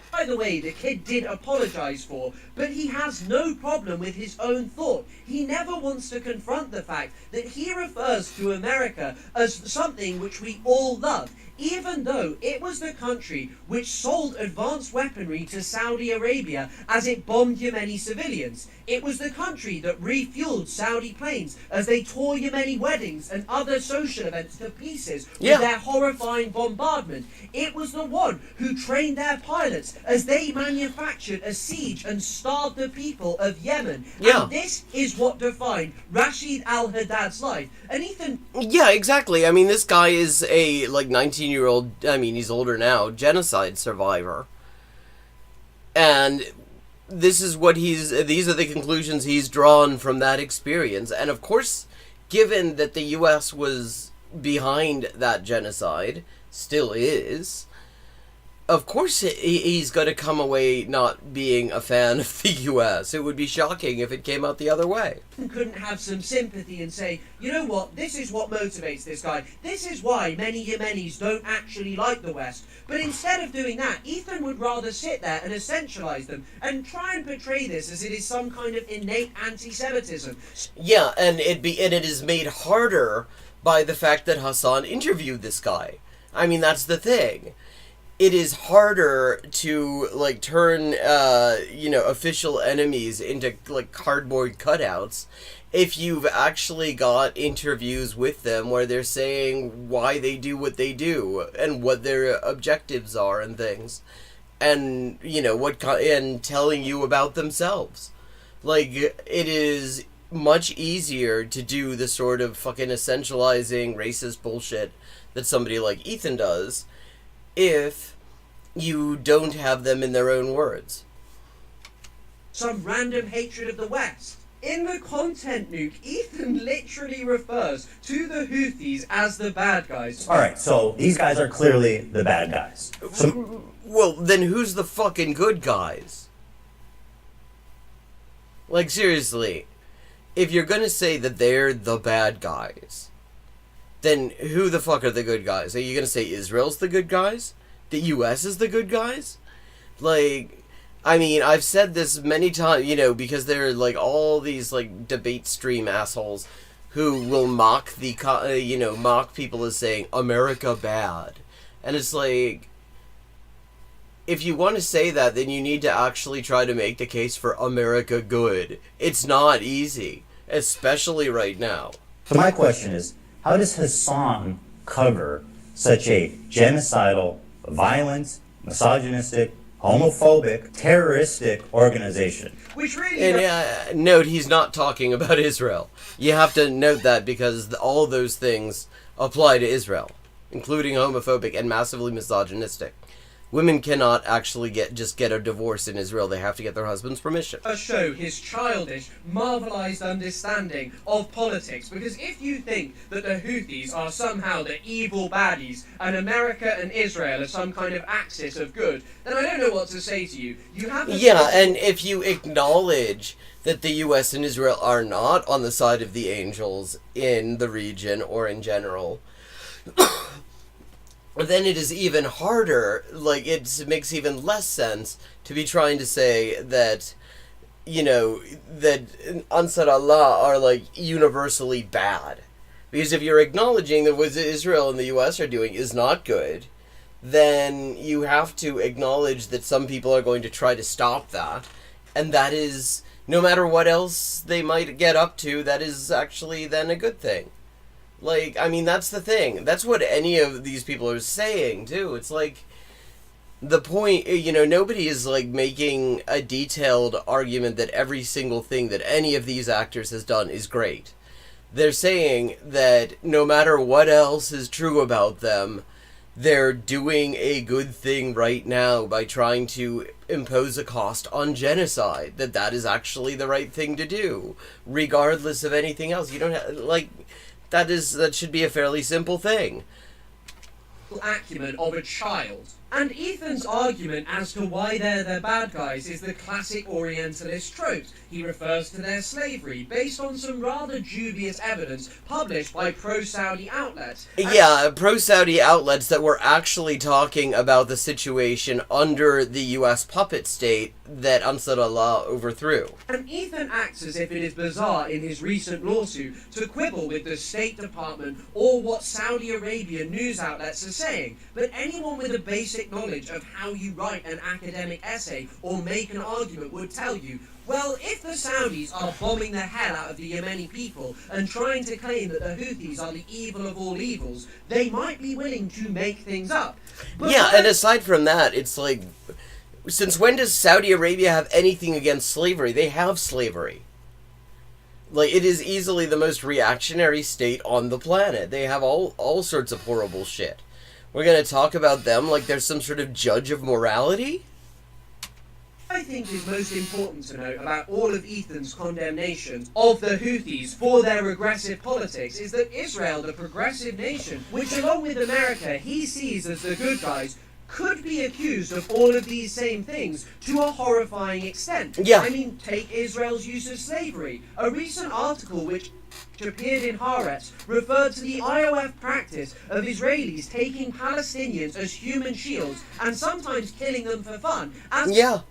E: By the way, the kid did apologize for, but he has no problem with his own thought. He never wants to confront the fact that he refers to America as something which we all love, even though it was the country which sold advanced weaponry to Saudi Arabia as it bombed Yemeni civilians. It was the country that refueled Saudi planes as they tore Yemeni weddings and other social events to pieces with their horrifying bombardment. It was the one who trained their pilots as they manufactured a siege and starved the people of Yemen. And this is what defined Rashid al-Haddad's life. And Ethan...
F: Yeah, exactly. I mean, this guy is a, 19-year-old, I mean, he's older now, genocide survivor. And these are the conclusions he's drawn from that experience. And of course, given that the US was behind that genocide, still is, of course he's going to come away not being a fan of the US. It would be shocking if it came out the other way.
E: Couldn't have some sympathy and say, you know what, this is what motivates this guy. This is why many Yemenis don't actually like the West. But instead of doing that, Ethan would rather sit there and essentialize them and try and portray this as it is some kind of innate anti-Semitism.
F: Yeah, and it is made harder by the fact that Hassan interviewed this guy. I mean, that's the thing. It is harder to, turn, official enemies into, cardboard cutouts if you've actually got interviews with them where they're saying why they do what they do and what their objectives are and things. And, and telling you about themselves. It is much easier to do the sort of fucking essentializing racist bullshit that somebody like Ethan does if you don't have them in their own words.
E: Some random hatred of the West. In the content nuke, Ethan literally refers to the Houthis as the bad guys.
I: Alright, so these guys are clearly the bad guys.
F: Well, then who's the fucking good guys? Seriously, if you're gonna say that they're the bad guys, then who the fuck are the good guys? Are you gonna say Israel's the good guys? The US is the good guys? I mean, I've said this many times, because there are, all these, debate stream assholes who will mock mock people as saying, America bad. And it's if you want to say that, then you need to actually try to make the case for America good. It's not easy, especially right now.
I: So my question is, how does Hassan cover such a genocidal, violent, misogynistic, homophobic, terroristic organization?
E: Which really...
F: And note, he's not talking about Israel. You have to note that because all those things apply to Israel, including homophobic and massively misogynistic. Women cannot actually get a divorce in Israel. They have to get their husband's permission.
E: Show his childish, marvelized understanding of politics. Because if you think that the Houthis are somehow the evil baddies and America and Israel are some kind of axis of good, then I don't know what to say to you. You have
F: Yeah, and if you acknowledge that the U.S. and Israel are not on the side of the angels in the region or in general, then it is even harder, like, it makes even less sense to be trying to say that, you know, that Ansar Allah are, like, universally bad. Because if you're acknowledging that what Israel and the U.S. are doing is not good, then you have to acknowledge that some people are going to try to stop that, and that is, no matter what else they might get up to, that is actually then a good thing. Like, I mean, that's the thing. That's what any of these people are saying, too. It's like, the point, you know, nobody is, like, making a detailed argument that every single thing that any of these actors has done is great. They're saying that no matter what else is true about them, they're doing a good thing right now by trying to impose a cost on genocide. That is actually the right thing to do, regardless of anything else. You don't have, like... That should be a fairly simple thing.
E: Acumen of a child. And Ethan's argument as to why they're the bad guys is the classic Orientalist trope. He refers to their slavery, based on some rather dubious evidence published by pro-Saudi outlets.
F: Yeah, pro-Saudi outlets that were actually talking about the situation under the U.S. puppet state that Ansar Allah overthrew.
E: And Ethan acts as if it is bizarre in his recent lawsuit to quibble with the State Department or what Saudi Arabia news outlets are saying, but anyone with a basic knowledge of how you write an academic essay or make an argument would tell you, well, if the Saudis are bombing the hell out of the Yemeni people and trying to claim that the Houthis are the evil of all evils, they might be willing to make things up. But
F: yeah, and aside from that, it's like, since when does Saudi Arabia have anything against slavery? They have slavery. Like, it is easily the most reactionary state on the planet. They have all sorts of horrible shit. We're going to talk about them like they're some sort of judge of morality?
E: I think is most important to note about all of Ethan's condemnation of the Houthis for their regressive politics is that Israel, the progressive nation, which along with America he sees as the good guys, could be accused of all of these same things to a horrifying extent.
F: Yeah.
E: I mean, take Israel's use of slavery. A recent article which appeared in Haaretz referred to the IOF practice of Israelis taking Palestinians as human shields and sometimes killing them for fun.
F: Yeah,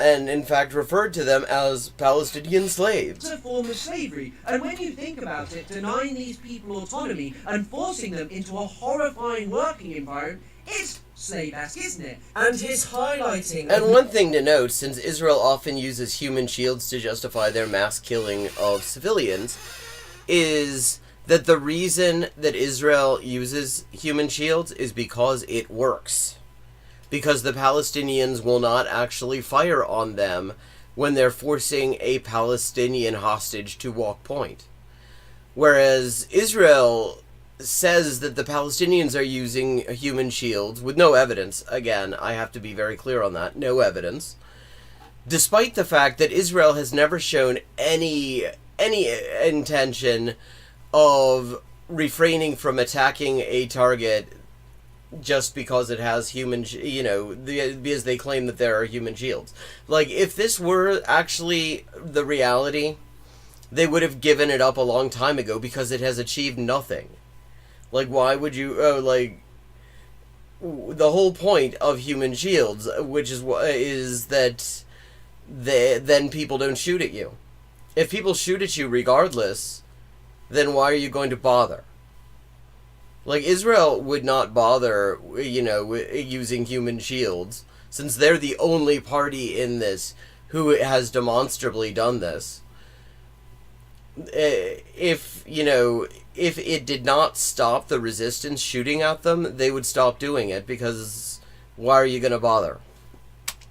F: and in fact referred to them as Palestinian slaves.
E: It's a form of slavery, and when you think about it, denying these people autonomy and forcing them into a horrifying working environment is slave-esque, isn't it? And his highlighting...
F: And one thing to note, since Israel often uses human shields to justify their mass killing of civilians, is that the reason that Israel uses human shields is because it works. Because the Palestinians will not actually fire on them when they're forcing a Palestinian hostage to walk point. Whereas Israel says that the Palestinians are using human shields with no evidence. Again, I have to be very clear on that. No evidence. Despite the fact that Israel has never shown any intention of refraining from attacking a target just because it has human, because they claim that there are human shields. Like, if this were actually the reality, they would have given it up a long time ago because it has achieved nothing. Like, why would you, the whole point of human shields, which is that then people don't shoot at you. If people shoot at you regardless, then why are you going to bother? Like, Israel would not bother, using human shields, since they're the only party in this who has demonstrably done this. If it did not stop the resistance shooting at them, they would stop doing it, because why are you going to bother?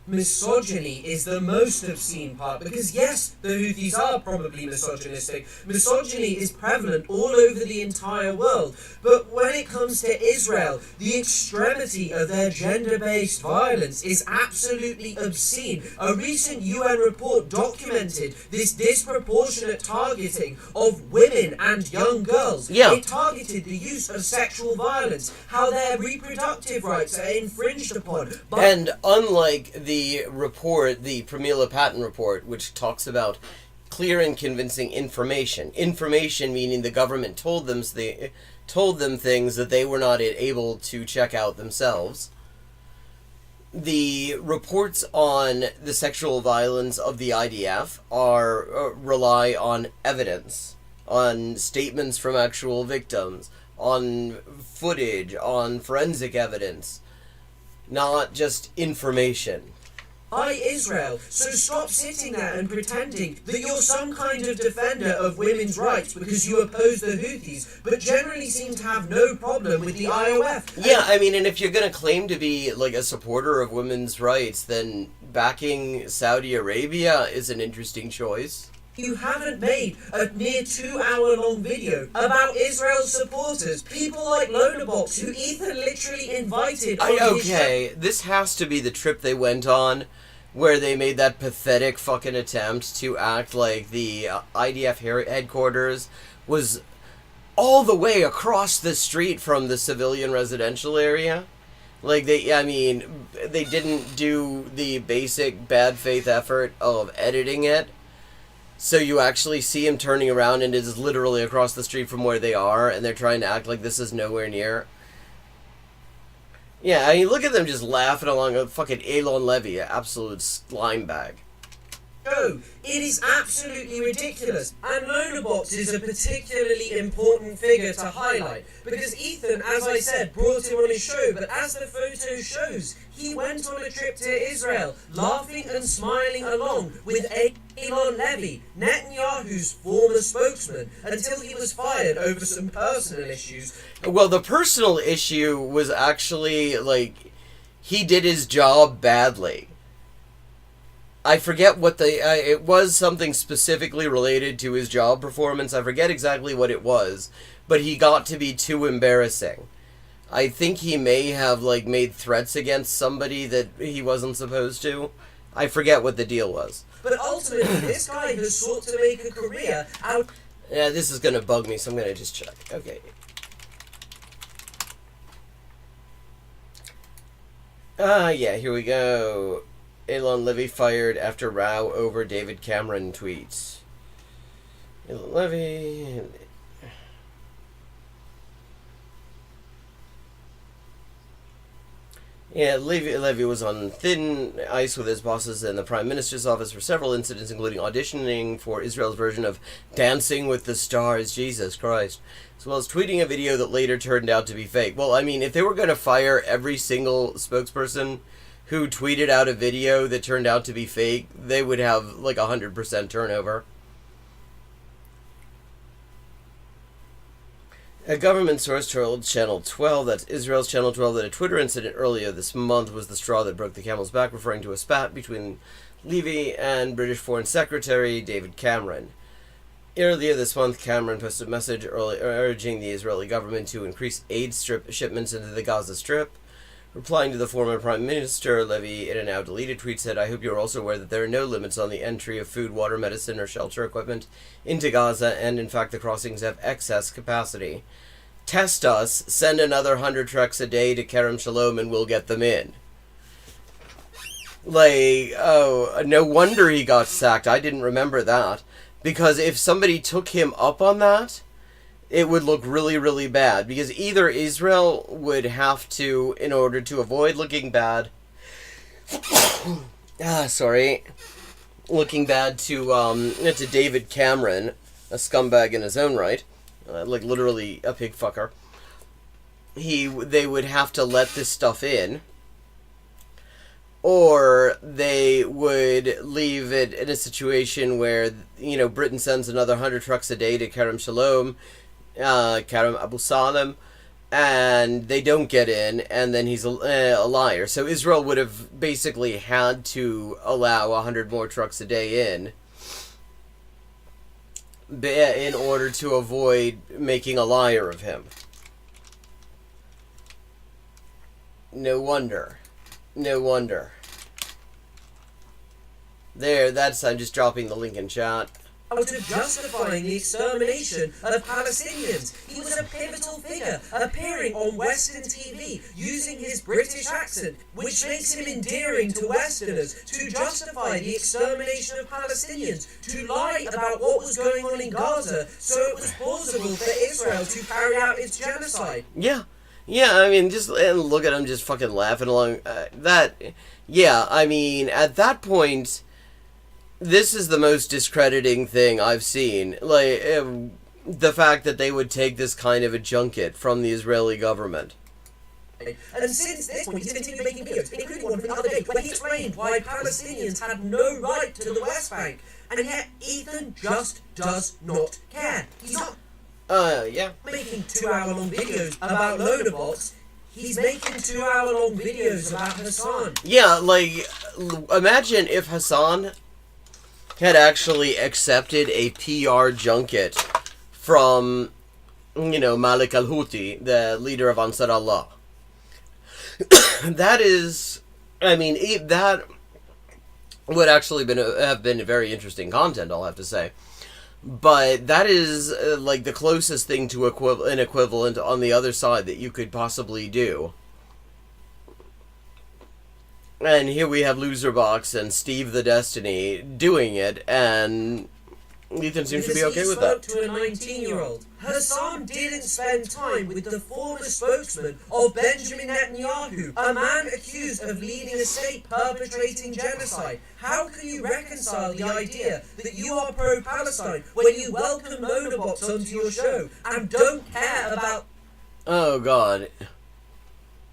E: Misogyny is the most obscene part, because yes, the Houthis are probably misogynistic. Misogyny is prevalent all over the entire world. But when it comes to Israel, the extremity of their gender-based violence is absolutely obscene. A recent UN report documented this disproportionate targeting of women and young girls.
F: Yeah.
E: It targeted the use of sexual violence, how their reproductive rights are infringed upon.
F: And unlike the report, the Pramila Patton report, which talks about clear and convincing information meaning the government told them things that they were not able to check out themselves. The reports on the sexual violence of the IDF rely on evidence, on statements from actual victims, on footage, on forensic evidence, not just information.
E: By Israel, so stop sitting there and pretending that you're some kind of defender of women's rights because you oppose the Houthis, but generally seem to have no problem with the IOF.
F: Yeah, I mean, and if you're going to claim to be like a supporter of women's rights, then backing Saudi Arabia is an interesting choice.
E: You haven't made a near 2-hour-long video about Israel's supporters, people like Lonabox, who Ethan literally invited on his show.
F: This has to be the trip they went on, where they made that pathetic fucking attempt to act like the IDF headquarters was all the way across the street from the civilian residential area. Like, they didn't do the basic bad faith effort of editing it. So you actually see him turning around and it is literally across the street from where they are, and they're trying to act like this is nowhere near. Yeah, I mean, look at them just laughing along a fucking Elon Levy, an absolute slime bag.
E: No, it is absolutely ridiculous. And Lonabox is a particularly important figure to highlight, because Ethan, as I said, brought him on his show, but as the photo shows, he went on a trip to Israel, laughing and smiling along with Elon Levy, Netanyahu's former spokesman, until he was fired over some personal issues.
F: Well, the personal issue was actually, like, he did his job badly. I forget what it was something specifically related to his job performance. I forget exactly what it was, but he got to be too embarrassing. I think he may have, like, made threats against somebody that he wasn't supposed to. I forget what the deal was.
E: But ultimately, this guy has sought to make a career out...
F: Yeah, this is gonna bug me, so I'm gonna just check. Okay. Yeah, here we go. Elon Levy fired after row over David Cameron tweets. Elon Levy... Yeah, Levy was on thin ice with his bosses in the Prime Minister's office for several incidents, including auditioning for Israel's version of Dancing with the Stars, Jesus Christ, as well as tweeting a video that later turned out to be fake. Well, I mean, if they were going to fire every single spokesperson who tweeted out a video that turned out to be fake, they would have like 100% turnover. A government source told Channel 12, that's Israel's Channel 12, that a Twitter incident earlier this month was the straw that broke the camel's back, referring to a spat between Levy and British Foreign Secretary David Cameron. Earlier this month, Cameron posted a message urging the Israeli government to increase aid shipments into the Gaza Strip. Replying to the former Prime Minister, Levy, in a now-deleted tweet, said, "I hope you're also aware that there are no limits on the entry of food, water, medicine, or shelter equipment into Gaza, and in fact the crossings have excess capacity. Test us, send another 100 trucks a day to Kerem Shalom, and we'll get them in." Like, oh, no wonder he got sacked. I didn't remember that. Because if somebody took him up on that, it would look really, really bad. Because either Israel would have to, in order to avoid looking bad... looking bad to David Cameron, a scumbag in his own right, like literally a pig fucker. They would have to let this stuff in, or they would leave it in a situation where, you know, Britain sends another 100 trucks a day to Kerem Shalom, Kerem Abu Salem, and they don't get in, and then he's a liar. So Israel would have basically had to allow 100 more trucks a day in order to avoid making a liar of him. No wonder. No wonder. There, I'm just dropping the link in chat.
E: Of justifying the extermination of Palestinians. He was a pivotal figure, appearing on Western TV, using his British accent, which makes him endearing to Westerners, to justify the extermination of Palestinians, to lie about what was going on in Gaza, so it was plausible for Israel to carry out its genocide.
F: Yeah, I mean, just and look at him just fucking laughing along. I mean, at that point, this is the most discrediting thing I've seen. Like, the fact that they would take this kind of a junket from the Israeli government.
E: And since this point, he's continued making videos, including one from the other day, where he explained why Palestinians had no right to the West Bank. And yet, Ethan just does not care. He's not making 2-hour-long videos about loader bots. He's making 2-hour-long videos about Hassan.
F: Yeah, like, imagine if Hassan had actually accepted a PR junket from, Malik al-Houthi, the leader of Ansar Allah. That would actually have been very interesting content, I'll have to say. But that is, like, the closest thing to an equivalent on the other side that you could possibly do. And here we have Loserbox and Steve the Destiny doing it, and Ethan seems to be okay with that.
E: He spoke to a 19-year-old. Hassan didn't spend time with the former spokesman of Benjamin Netanyahu, a man accused of leading a state perpetrating genocide. How can you reconcile the idea that you are pro-Palestine when you welcome loaderbots onto your show and don't care about...
F: Oh, God.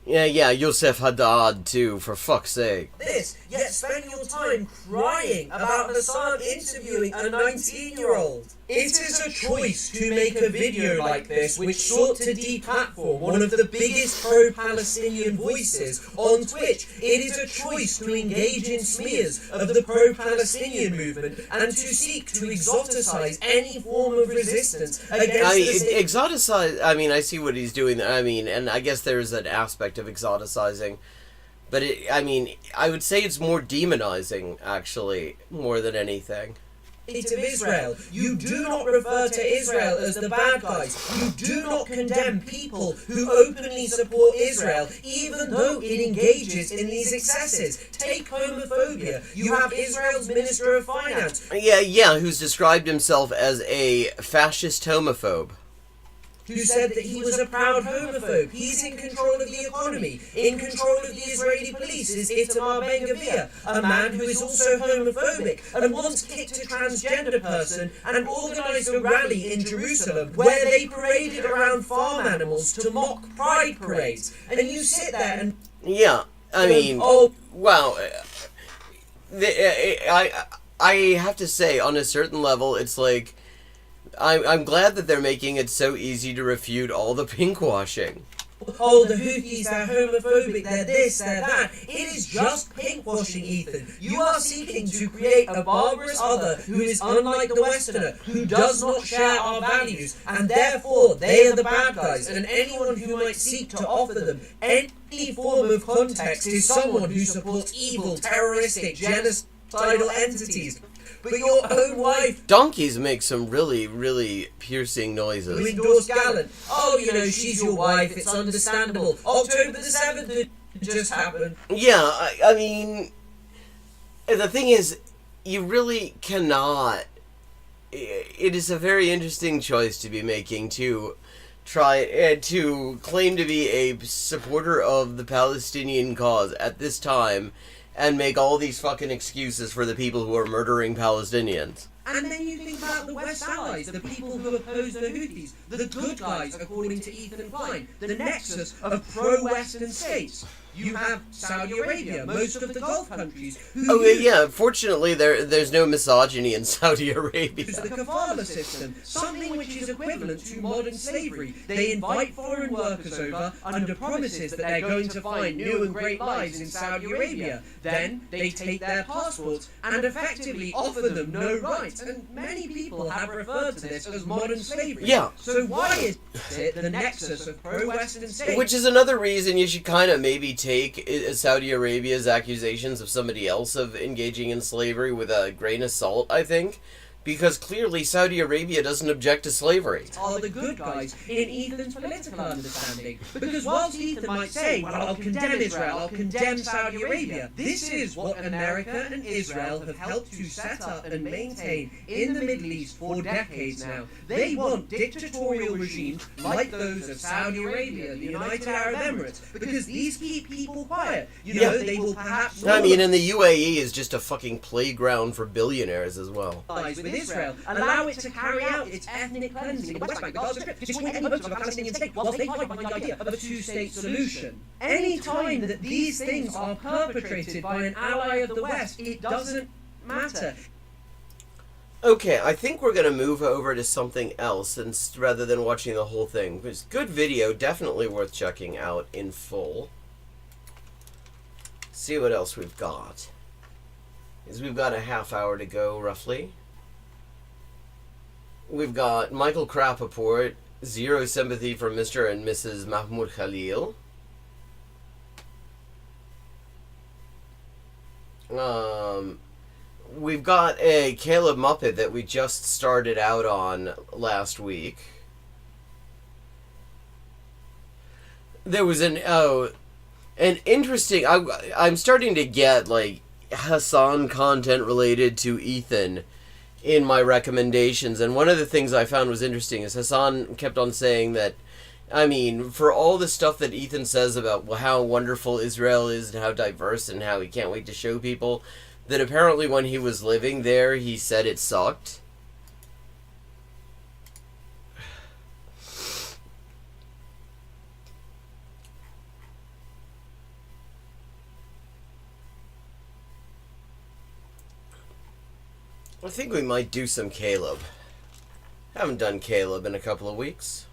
F: Yeah, Yosef Haddad too, for fuck's sake.
E: This, yet spend your time crying about Hassan interviewing a 19-year-old. It is a choice to make a video like this which sought to deplatform one of the biggest pro-Palestinian voices on Twitch. It is a choice to engage in smears of the pro-Palestinian movement and to seek to exoticize any form of resistance against
F: I see what he's doing there. And I guess there's an aspect of exoticizing. But I would say it's more demonizing, actually, more than anything.
E: Of Israel. You do not refer to Israel as the bad guys. You do not condemn people who openly support Israel, even though it engages in these excesses. Take homophobia. You have Israel's Minister of Finance.
F: Yeah, who's described himself as a fascist homophobe.
E: Who said that he was a proud homophobe. He's in control of the economy. In control of the Israeli police is Itamar Ben-Gvir, a man who is also homophobic and once kicked a transgender person and organised a rally in Jerusalem where they paraded around farm animals to mock pride parades. And you sit there and...
F: Yeah, wow. I have to say, on a certain level, it's like... I'm glad that they're making it so easy to refute all the pinkwashing.
E: Oh, the Houthis, they're homophobic, they're this, they're that. It is just pinkwashing, Ethan. You are seeking to create a barbarous other who is unlike the Westerner, who does not share our values, and therefore they are the bad guys, and anyone who might seek to offer them any form of context is someone who supports evil, terroristic, genocidal entities. But your own wife...
F: Donkeys make some really, really piercing noises.
E: You endorse Gallant. Oh, she's your wife, it's understandable. October the 7th, it just happened.
F: Yeah, the thing is, you really cannot... It is a very interesting choice to be making to try to claim to be a supporter of the Palestinian cause at this time and make all these fucking excuses for the people who are murdering Palestinians.
E: And then you think about the West allies, the people who oppose the Houthis, the good guys, according to Ethan Klein, the nexus of pro-Western states. You have Saudi Arabia, most of the Gulf countries.
F: Yeah, fortunately there's no misogyny in Saudi Arabia.
E: Use the kafala system, something which is equivalent to modern slavery. They invite foreign workers over under promises that they're going to find new and great lives in Saudi Arabia. Then they take their passports and effectively offer them no rights. And many people have referred to this as modern slavery.
F: Yeah.
E: So why is it the nexus of pro-Western states?
F: Which is another reason you should kind of maybe take Saudi Arabia's accusations of somebody else of engaging in slavery with a grain of salt, I think. Because clearly Saudi Arabia doesn't object to slavery.
E: Are the good guys in Ethan's political understanding. Because whilst Ethan might say, well, I'll condemn Israel, I'll condemn Saudi Arabia, this is what America and Israel have helped to set up and maintain in the Middle East for decades now. They want dictatorial regimes like those of Saudi Arabia, the United Arab Emirates, because these keep people quiet. You know, they will perhaps...
F: I mean, and the UAE is just a fucking playground for billionaires as well.
E: With Israel, allow it to carry out its ethnic cleansing in the West Bank, the Gaza Strip, destroy any hopes of a Palestinian state, whilst they fight behind the idea of a two-state solution. Any time that these things are perpetrated by an ally of the West, it doesn't matter.
F: Okay, I think we're gonna move over to something else rather than watching the whole thing. It's good video, definitely worth checking out in full. See what else we've got. Because we've got a half hour to go, roughly. We've got Michael Krapaport, zero sympathy for Mr. and Mrs. Mahmoud Khalil. We've got a Caleb Muppet that we just started out on last week. There was an interesting... I'm starting to get, like, Hassan content related to Ethan in my recommendations, and one of the things I found was interesting is Hassan kept on saying that, I mean, for all the stuff that Ethan says about how wonderful Israel is and how diverse and how he can't wait to show people, that apparently when he was living there, he said it sucked. I think we might do some Caleb. Haven't done Caleb in a couple of weeks.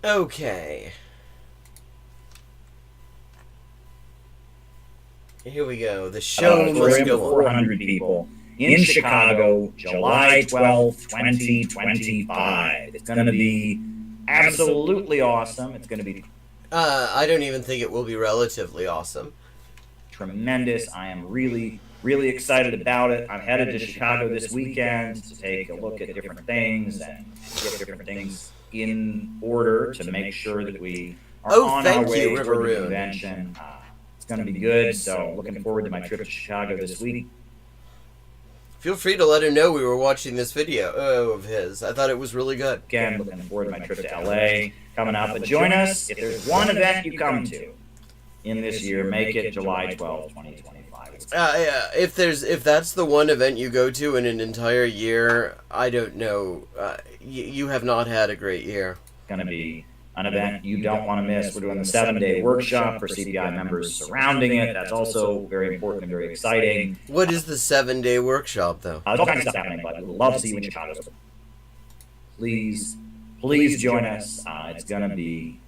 F: Okay. Here we go. The show must go on.
O: 400 people in Chicago, July 12th, 2025. It's going to be absolutely awesome. It's going to be...
F: I don't even think it will be relatively awesome.
O: Tremendous. I am really, really excited about it. I'm headed to Chicago this weekend to take a look at different things and get different things in order to make sure that we are on our way to the convention. It's going to be good, so looking forward to my trip to Chicago this week.
F: Feel free to let him know we were watching this video of his. I thought it was really good.
O: Again, looking forward to my trip to LA coming up. But join us. If there's one event you come to in this year, make it July 12th, 2025.
F: Yeah, if that's the one event you go to in an entire year, I don't know. You have not had a great year.
O: It's going to be an event you don't want to miss. We're doing the 7-day workshop for CPI members surrounding it. That's also very important and very exciting.
F: What is the 7-day workshop, though?
O: There's all kinds of stuff happening, but we'd love to see you in Chicago. So please join us. It's going to be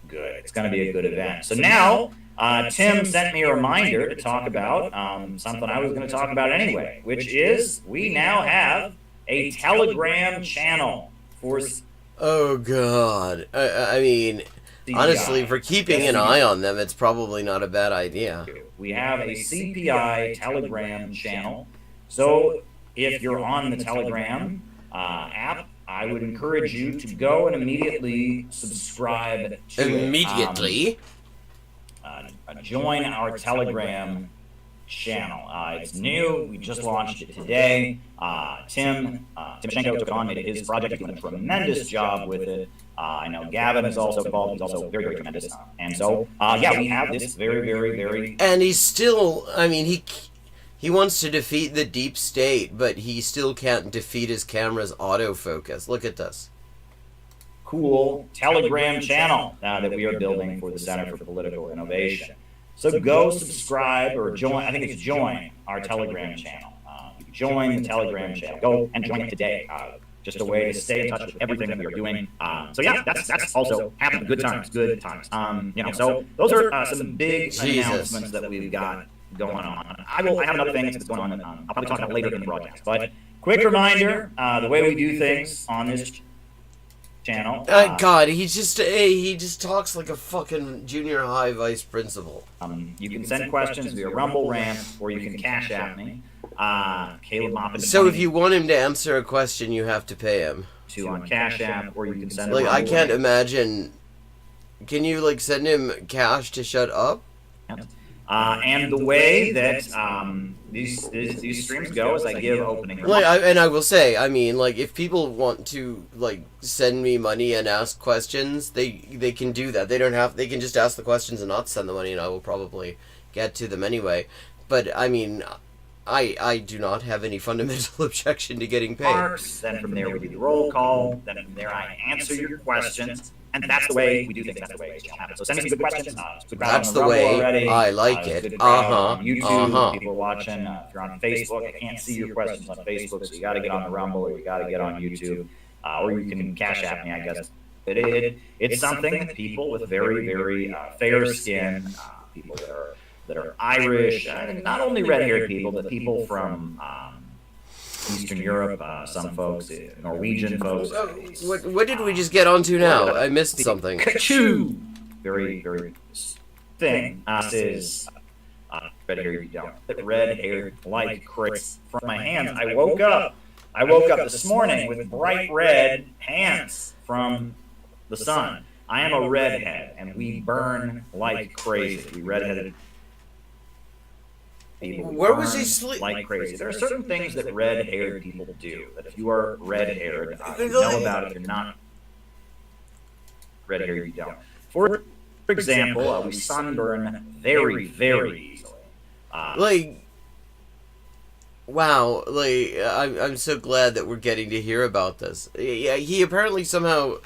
O: good. It's going to be a good event. So now, Tim sent me a reminder to talk about something I was going to talk about anyway, which is we now have a Telegram channel for...
F: Oh, God. I mean, honestly, for keeping an eye on them, it's probably not a bad idea.
O: We have a CPI Telegram channel. So if you're on the Telegram app, I would encourage you to go and immediately subscribe to
F: Immediately?
O: Join our Telegram channel. It's new. We just launched it today. Tim Timoshenko took it on, made it his project. He's doing a tremendous job with it. I know Gavin is also involved. He's also very, very tremendous. And so, yeah, we have this very, very, very...
F: And he's still, I mean, he wants to defeat the deep state, but he still can't defeat his camera's autofocus. Look at this.
O: Cool Telegram channel that we are building for the Center for Political Innovation. So go subscribe or join, I think it's join our Telegram channel. Join the Telegram channel. Go and join it today. Just a way to stay in touch with everything that we are doing. So yeah, that's also happening. Good times. You know, so those are some big announcements that we've got going on. I have another thing that's going on. I'll probably talk about later in the broadcast. But quick reminder: the way we do things on this channel.
F: God, he just talks like a fucking junior high vice principal.
O: You can send questions via Rumble Rant, or you can Cash App me. Caleb Moppin.
F: So if you want him to answer a question, you have to pay him.
O: On Cash App, or you can send.
F: Like I can't imagine. Can you like send him cash to shut up?
O: And the way that these streams go is I give opening remarks.
F: I will say, I mean, like, if people want to, like, send me money and ask questions, they can do that. They can just ask the questions and not send the money, and I will probably get to them anyway. But, I mean, I do not have any fundamental objection to getting paid.
O: Then from there we do the roll call. Then from there I answer your questions. And that's the way we do things. That's the way it happens. So send me some good questions.
F: That's the way already. I like it.
O: YouTube, people are watching. If you're on Facebook, I can't see your questions on Facebook, so you got to get on the Rumble or you got to get on YouTube, or you can Cash App me, I guess. It's something that people with very, very fair skin, people that are Irish, not only red-haired people, but people from Eastern Europe, some folks, Norwegian folks.
F: What did we just get onto now? I missed something.
O: Ka-choo! Very, very thing. Is red hair you don't. Red hair like crazy. From my hands, I woke up this morning with bright red hands from the sun. I am a redhead, and we burn like crazy. We redheaded people.
F: Where was he sleeping?
O: Like crazy. There are certain things that red-haired people do. That if you are red-haired, you know about it. If you're not red-haired, you don't. For example, we sunburn very, very easily.
F: Wow. I'm so glad that we're getting to hear about this. Yeah, he apparently somehow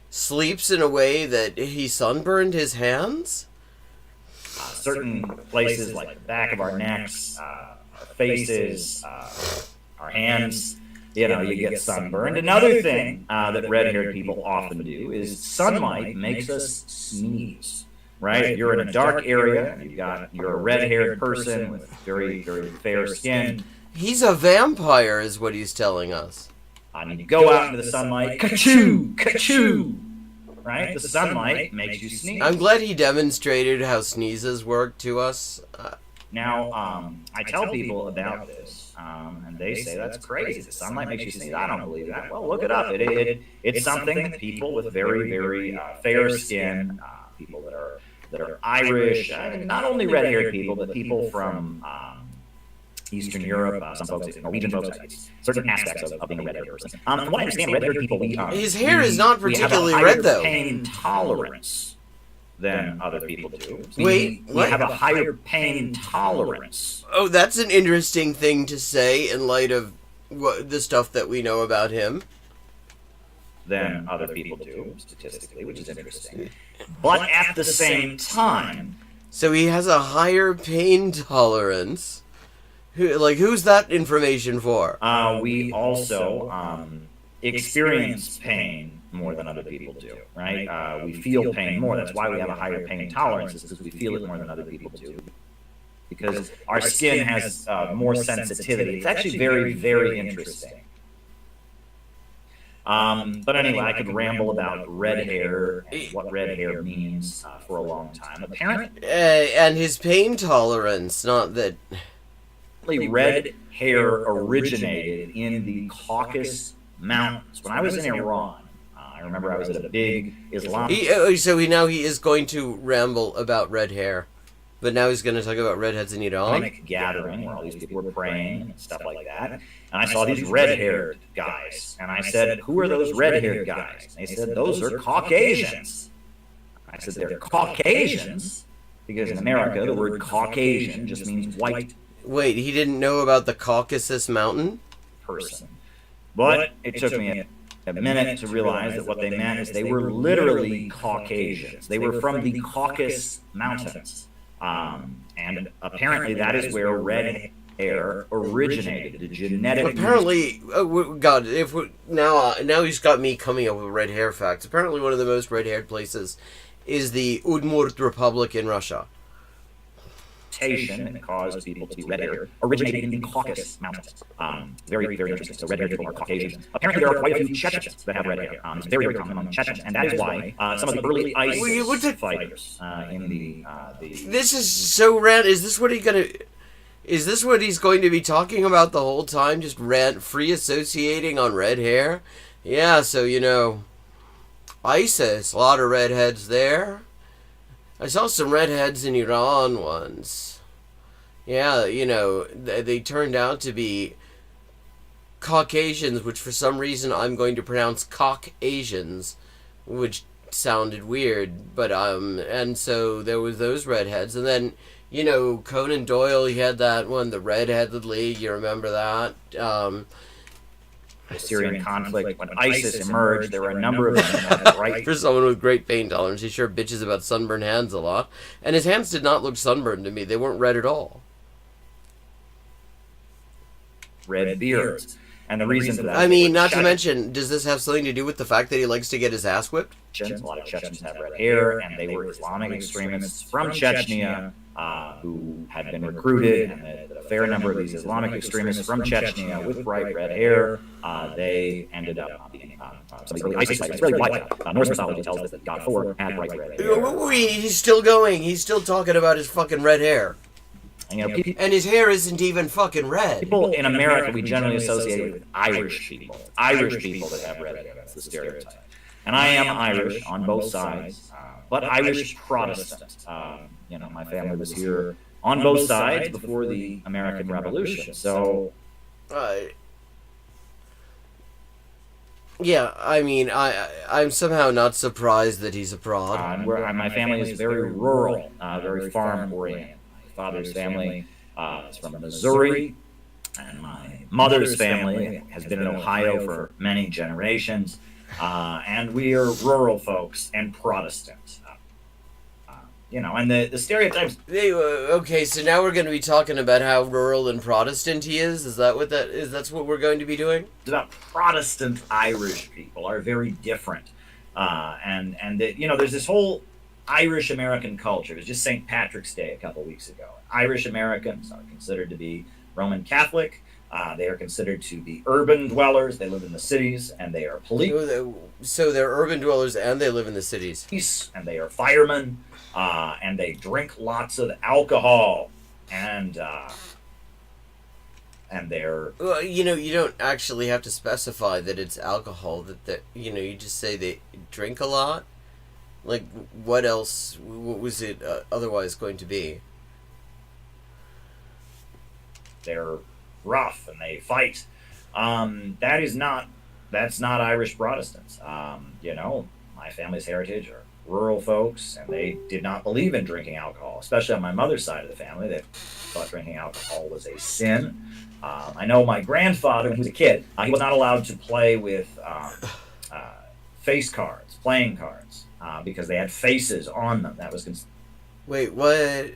F: sleeps in a way that he sunburned his hands.
O: Certain places like the back of our necks, our faces, our hands, you get sunburned. Another thing that red-haired people often do is sunlight makes us sneeze, right? If you're in a dark area, you're a red-haired person with very, very fair skin.
F: He's a vampire is what he's telling us.
O: And you go out into the sunlight, ka-choo, ka-choo. Right? The sunlight makes you sneeze.
F: I'm glad he demonstrated how sneezes work to us.
O: Now, I tell people about this, and they say that's crazy. The sunlight makes you sneeze. I don't believe that. Well, look it up. It's something that people with very, very fair skin, people that are Irish, not only red-haired people, but people from Eastern Europe, some folks, Norwegian folks, certain aspects of being a red-haired person. From what I understand, red-haired people,
F: his hair is not particularly red, though.
O: We have a higher pain tolerance than other people do.
F: We
O: have a higher pain tolerance.
F: Oh, that's an interesting thing to say in light of the stuff that we know about him.
O: Than other people do, statistically, which is interesting. But at the same time...
F: So he has a higher pain tolerance. Who's that information for?
O: We also experience pain more than other people do, right? We feel pain more. That's why we have a higher pain tolerance, is because we feel it more than other people do. Because our skin has more sensitivity. It's actually very, very interesting. But anyway, I could ramble about red hair and what red hair means for a long time. Apparently,
F: and his pain tolerance, not that...
O: Red hair originated in the Caucasus mountains. When I was in Iran, I remember I was at a big Islamic...
F: He is going to ramble about red hair. But now he's going to talk about redheads in Iran?
O: gathering where all these people were praying and stuff like that. And I saw these red-haired guys. And I said, who are those red-haired guys? And they said, those are Caucasians. I said, they're Caucasians? Because in America, the word Caucasian just means white.
F: Wait, he didn't know about the Caucasus Mountain?
O: Person. But it took me a minute to realize that what they meant is they were literally Caucasians. They were from the Caucasus Mountains. And apparently that is where red hair originated, the genetic...
F: Apparently, God, now he's got me coming up with red hair facts. Apparently one of the most red-haired places is the Udmurt Republic in Russia.
O: And caused people to be red-haired, originated in the Caucasus Mountains. Very, very interesting. So red-haired people are Caucasians. Apparently there are quite a few Chechens that have red hair. It's very, very common among Chechens, and that is why some of the early ISIS fighters in the...
F: This is so rad. Is this what he's going to be talking about the whole time? Just free associating on red hair? Yeah, so, ISIS, a lot of redheads there. I saw some redheads in Iran once. Yeah, they turned out to be Caucasians, which for some reason I'm going to pronounce Caucasians, which sounded weird, but, and so there was those redheads, and then, Conan Doyle, he had that one, the Red-Headed League, you remember that?
O: The Syrian conflict, when ISIS emerged, there were a number of them right.
F: For someone with great pain tolerance, he sure bitches about sunburned hands a lot. And his hands did not look sunburned to me. They weren't red at all.
O: Red beards. And the reason for that...
F: I mean, not to mention, does this have something to do with the fact that he likes to get his ass whipped?
O: A lot of Chechens have red hair, and they were Islamic extremists from Chechnya who had been recruited, and a fair number of these Islamic extremists from Chechnya with bright red hair, they ended up being some of the early ISIS fighters. It's really wide. Norse mythology tells us that God Thor had bright red hair.
F: He's still going. He's still talking about his fucking red hair. And his hair isn't even fucking red.
O: People in America, we generally associate it with Irish people. Irish people that have red hair. That's the stereotype. And I am Irish on both sides, but Irish Protestant. My family was here on both sides before the American Revolution. So,
F: yeah, I mean, I'm somehow not surprised that he's a prod.
O: My family is very rural, very farm-oriented. My father's family is from Missouri, and my mother's family has been in Ohio for many generations. And we are rural folks and Protestant. And the stereotypes...
F: Okay, so now we're going to be talking about how rural and Protestant he is? Is that what that is? That's what we're going to be doing?
O: It's about Protestant Irish people are very different. There's this whole Irish-American culture. It was just St. Patrick's Day a couple weeks ago. Irish-Americans are considered to be Roman Catholic. They are considered to be urban dwellers. They live in the cities, and they are police.
F: So they're urban dwellers, and they live in the cities.
O: And they are firemen, and they drink lots of alcohol, and they're...
F: Well, you don't actually have to specify that it's alcohol. You just say they drink a lot. Like, what else? What was it otherwise going to be?
O: They're rough and they fight. That's not Irish Protestants. My family's heritage are rural folks, and they did not believe in drinking alcohol, especially on my mother's side of the family. They thought drinking alcohol was a sin. I know my grandfather, when he was a kid, he was not allowed to play with face cards, playing cards, because they had faces on them. That was
F: Wait, what?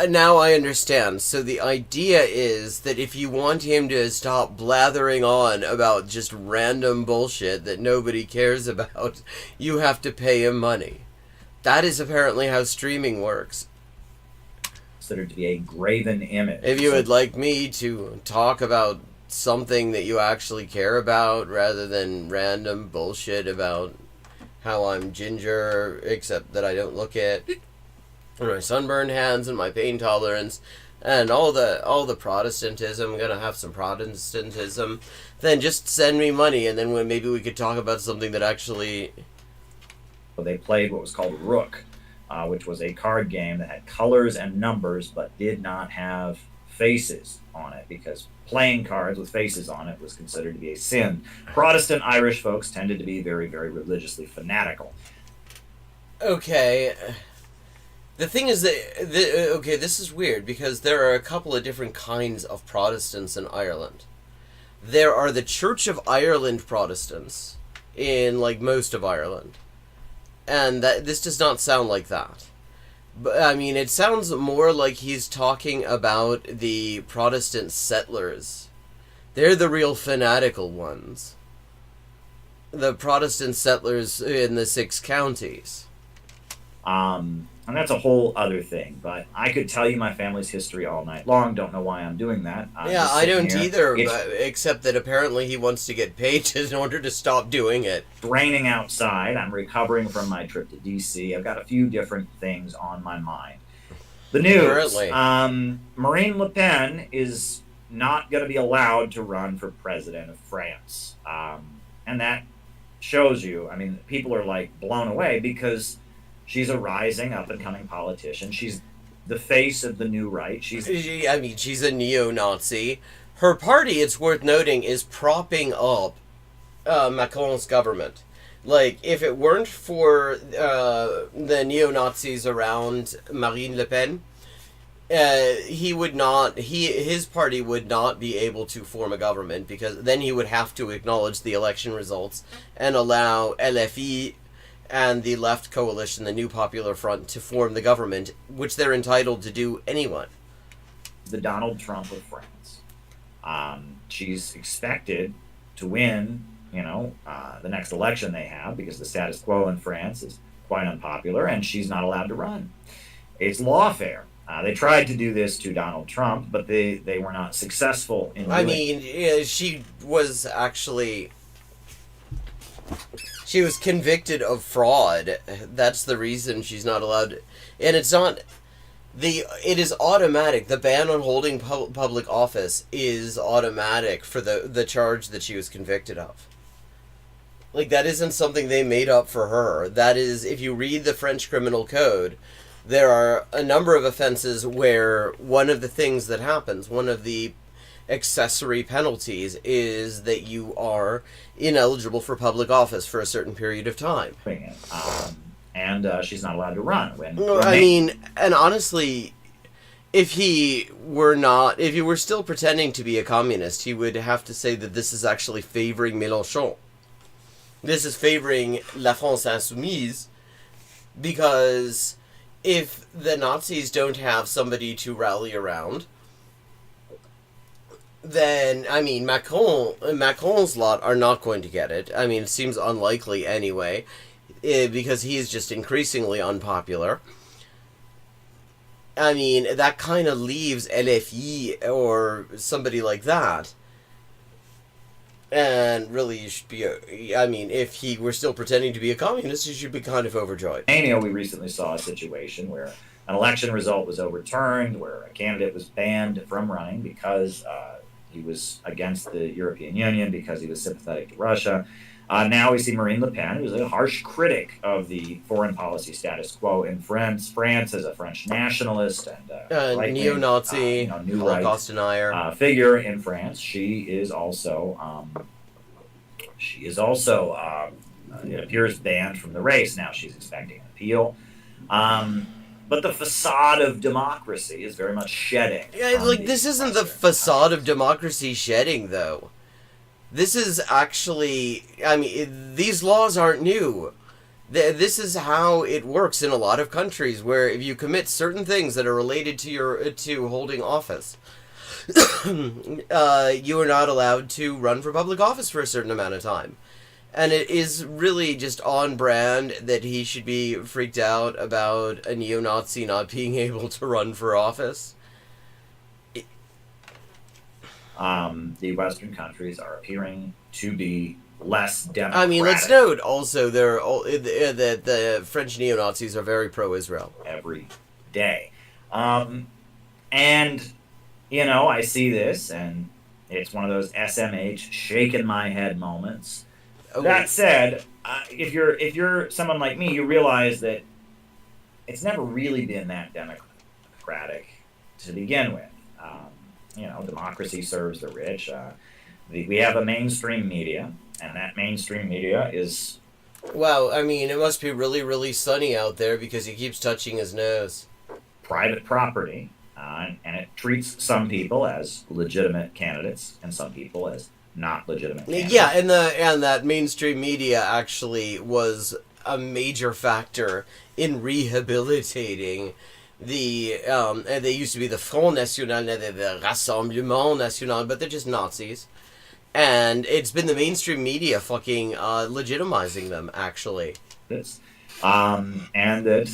F: Now I understand. So the idea is that if you want him to stop blathering on about just random bullshit that nobody cares about, you have to pay him money. That is apparently how streaming works.
O: Considered to be a graven image.
F: If you would like me to talk about something that you actually care about rather than random bullshit about how I'm ginger, except that I don't look it, and my sunburned hands and my pain tolerance, and all the Protestantism, gonna have some Protestantism, then just send me money, and then maybe we could talk about something that actually...
O: They played what was called Rook, which was a card game that had colors and numbers, but did not have faces on it, because playing cards with faces on it was considered to be a sin. Protestant Irish folks tended to be very, very religiously fanatical.
F: Okay. The thing is that, this is weird, because there are a couple of different kinds of Protestants in Ireland. There are the Church of Ireland Protestants in, like, most of Ireland. And this does not sound like that. But, I mean, it sounds more like he's talking about the Protestant settlers. They're the real fanatical ones. The Protestant settlers in the 6 counties.
O: And that's a whole other thing, but I could tell you my family's history all night long. Don't know why I'm doing that.
F: Yeah, I don't either, except that apparently he wants to get paid in order to stop doing it.
O: It's raining outside. I'm recovering from my trip to D.C. I've got a few different things on my mind. The news. Marine Le Pen is not going to be allowed to run for president of France. And that shows you, I mean, people are like blown away because she's a rising up-and-coming politician. She's the face of the new right. She's
F: a neo-Nazi. Her party, it's worth noting, is propping up Macron's government. Like, if it weren't for the neo-Nazis around Marine Le Pen, his party would not be able to form a government, because then he would have to acknowledge the election results and allow LFI and the left coalition, the New Popular Front, to form the government, which they're entitled to do anyway.
O: The Donald Trump of France. She's expected to win, the next election they have, because the status quo in France is quite unpopular, and she's not allowed to run. It's lawfare. They tried to do this to Donald Trump, but they were not successful in doing it.
F: She was actually... She was convicted of fraud. That's the reason she's not allowed to... And it's not... It is automatic. The ban on holding public office is automatic for the charge that she was convicted of. Like, that isn't something they made up for her. That is, if you read the French criminal code, there are a number of offenses where one of the things that happens, one of the accessory penalties, is that you are ineligible for public office for a certain period of time.
O: And she's not allowed to run.
F: And honestly, if he were still pretending to be a communist, he would have to say that this is actually favoring Mélenchon. This is favoring La France Insoumise, because if the Nazis don't have somebody to rally around, then, Macron's lot are not going to get it. It seems unlikely anyway, because he is just increasingly unpopular. That kind of leaves LFI or somebody like that. And really, you should be, if he were still pretending to be a communist, you should be kind of overjoyed.
O: We recently saw a situation where an election result was overturned, where a candidate was banned from running because he was against the European Union, because he was sympathetic to Russia. Now we see Marine Le Pen, who's a harsh critic of the foreign policy status quo in France. France is a French nationalist and
F: neo-Nazi, Holocaust denier
O: figure in France. She is also it appears banned from the race. Now she's expecting an appeal. But the facade of democracy is very much shedding.
F: This isn't the facade of democracy shedding, though. This is actually... these laws aren't new. This is how it works in a lot of countries, where if you commit certain things that are related to holding office, you are not allowed to run for public office for a certain amount of time. And it is really just on brand that he should be freaked out about a neo-Nazi not being able to run for office.
O: The Western countries are appearing to be less democratic.
F: Let's note also that the French neo-Nazis are very pro-Israel.
O: Every day. And, I see this, and it's one of those SMH shaking my head moments. That said, if you're someone like me, you realize that it's never really been that democratic to begin with. Democracy serves the rich. We have a mainstream media, and that mainstream media is...
F: Wow, I mean, it must be really, really sunny out there because he keeps touching his nose.
O: Private property, and it treats some people as legitimate candidates and some people as not legitimate candidates.
F: Yeah, and that mainstream media actually was a major factor in rehabilitating the and they used to be the Front National, the Rassemblement National, but they're just Nazis. And it's been the mainstream media fucking legitimizing them, actually.
O: And that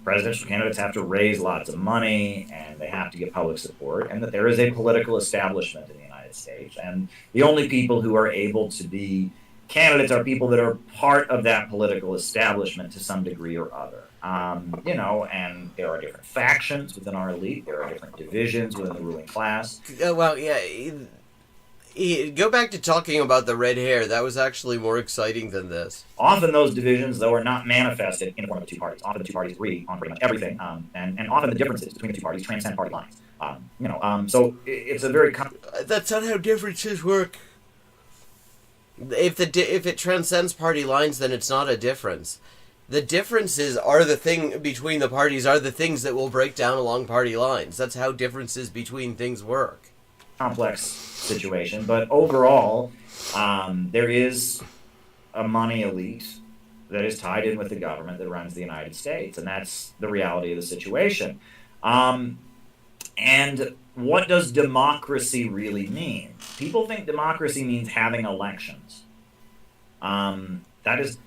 O: presidential candidates have to raise lots of money, and they have to get public support, and that there is a political establishment in the United States. And the only people who are able to be candidates are people that are part of that political establishment to some degree or other. And there are different factions within our elite. There are different divisions within the ruling class.
F: Go back to talking about the red hair. That was actually more exciting than this.
O: Often those divisions, though, are not manifested in the form of the two parties. Often the two parties agree on pretty much everything, and often the differences between the two parties transcend party lines. So it's a very...
F: That's not how differences work. If it transcends party lines, then it's not a difference. The differences are the thing between the parties are the things that will break down along party lines. That's how differences between things work.
O: Complex situation, but overall, there is a money elite that is tied in with the government that runs the United States, and that's the reality of the situation. And what does democracy really mean? People think democracy means having elections. That is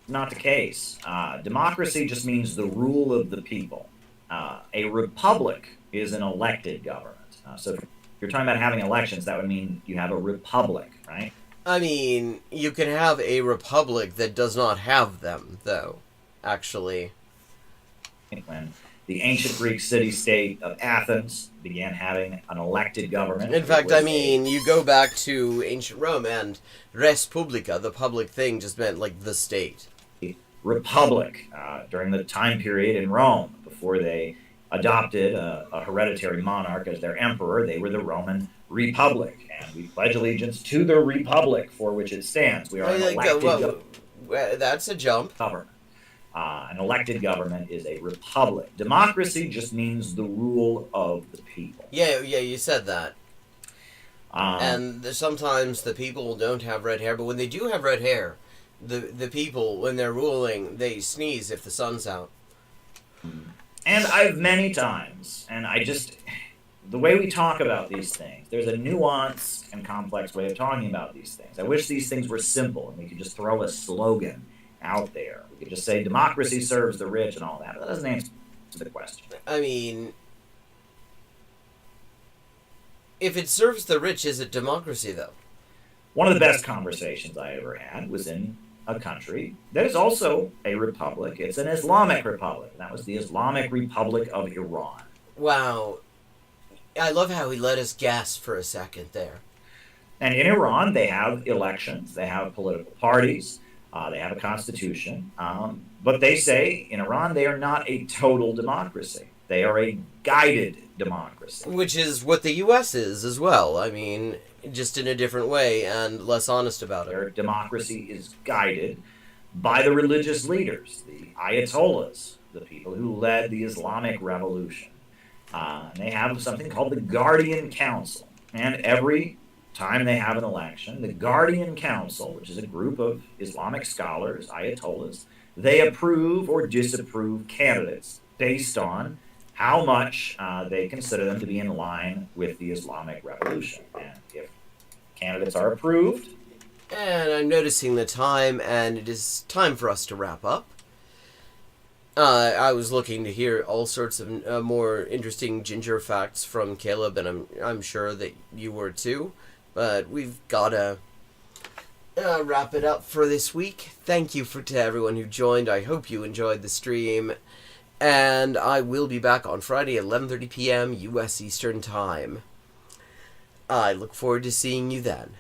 O: not the case. Democracy just means the rule of the people. A republic is an elected government. So if you're talking about having elections, that would mean you have a republic, right?
F: I mean, you can have a republic that does not have them, though, actually.
O: When the ancient Greek city-state of Athens began having an elected government.
F: In fact, I mean, you go back to ancient Rome, and res publica, the public thing, just meant, like, the state.
O: Republic, during the time period in Rome, before they adopted a hereditary monarch as their emperor, they were the Roman Republic, and we pledge allegiance to the Republic for which it stands. We are an elected
F: that's a jump.
O: Government. An elected government is a republic. Democracy just means the rule of the people.
F: Yeah, you said that. And sometimes the people don't have red hair, but when they do have red hair, the people, when they're ruling, they sneeze if the sun's out.
O: And I've many times, and the way we talk about these things, there's a nuanced and complex way of talking about these things. I wish these things were simple and we could just throw a slogan out there. We could just say democracy serves the rich and all that. But that doesn't answer the question.
F: I mean, if it serves the rich, is it democracy, though?
O: One of the best conversations I ever had was in a country that is also a republic. It's an Islamic republic. And that was the Islamic Republic of Iran.
F: Wow. I love how he let us gasp for a second there.
O: And in Iran, they have elections. They have political parties. They have a constitution. But they say in Iran, they are not a total democracy. They are a guided democracy.
F: Which is what the U.S. is as well. I mean, just in a different way and less honest about it.
O: Their democracy is guided by the religious leaders, the Ayatollahs, the people who led the Islamic Revolution. They have something called the Guardian Council. And every time they have an election, the Guardian Council, which is a group of Islamic scholars, Ayatollahs, they approve or disapprove candidates based on how much they consider them to be in line with the Islamic Revolution. And if candidates are approved...
F: And I'm noticing the time, and it is time for us to wrap up. I was looking to hear all sorts of more interesting ginger facts from Caleb, and I'm sure that you were too. But we've got to wrap it up for this week. Thank you to everyone who joined. I hope you enjoyed the stream. And I will be back on Friday at 11:30 p.m. U.S. Eastern Time. I look forward to seeing you then.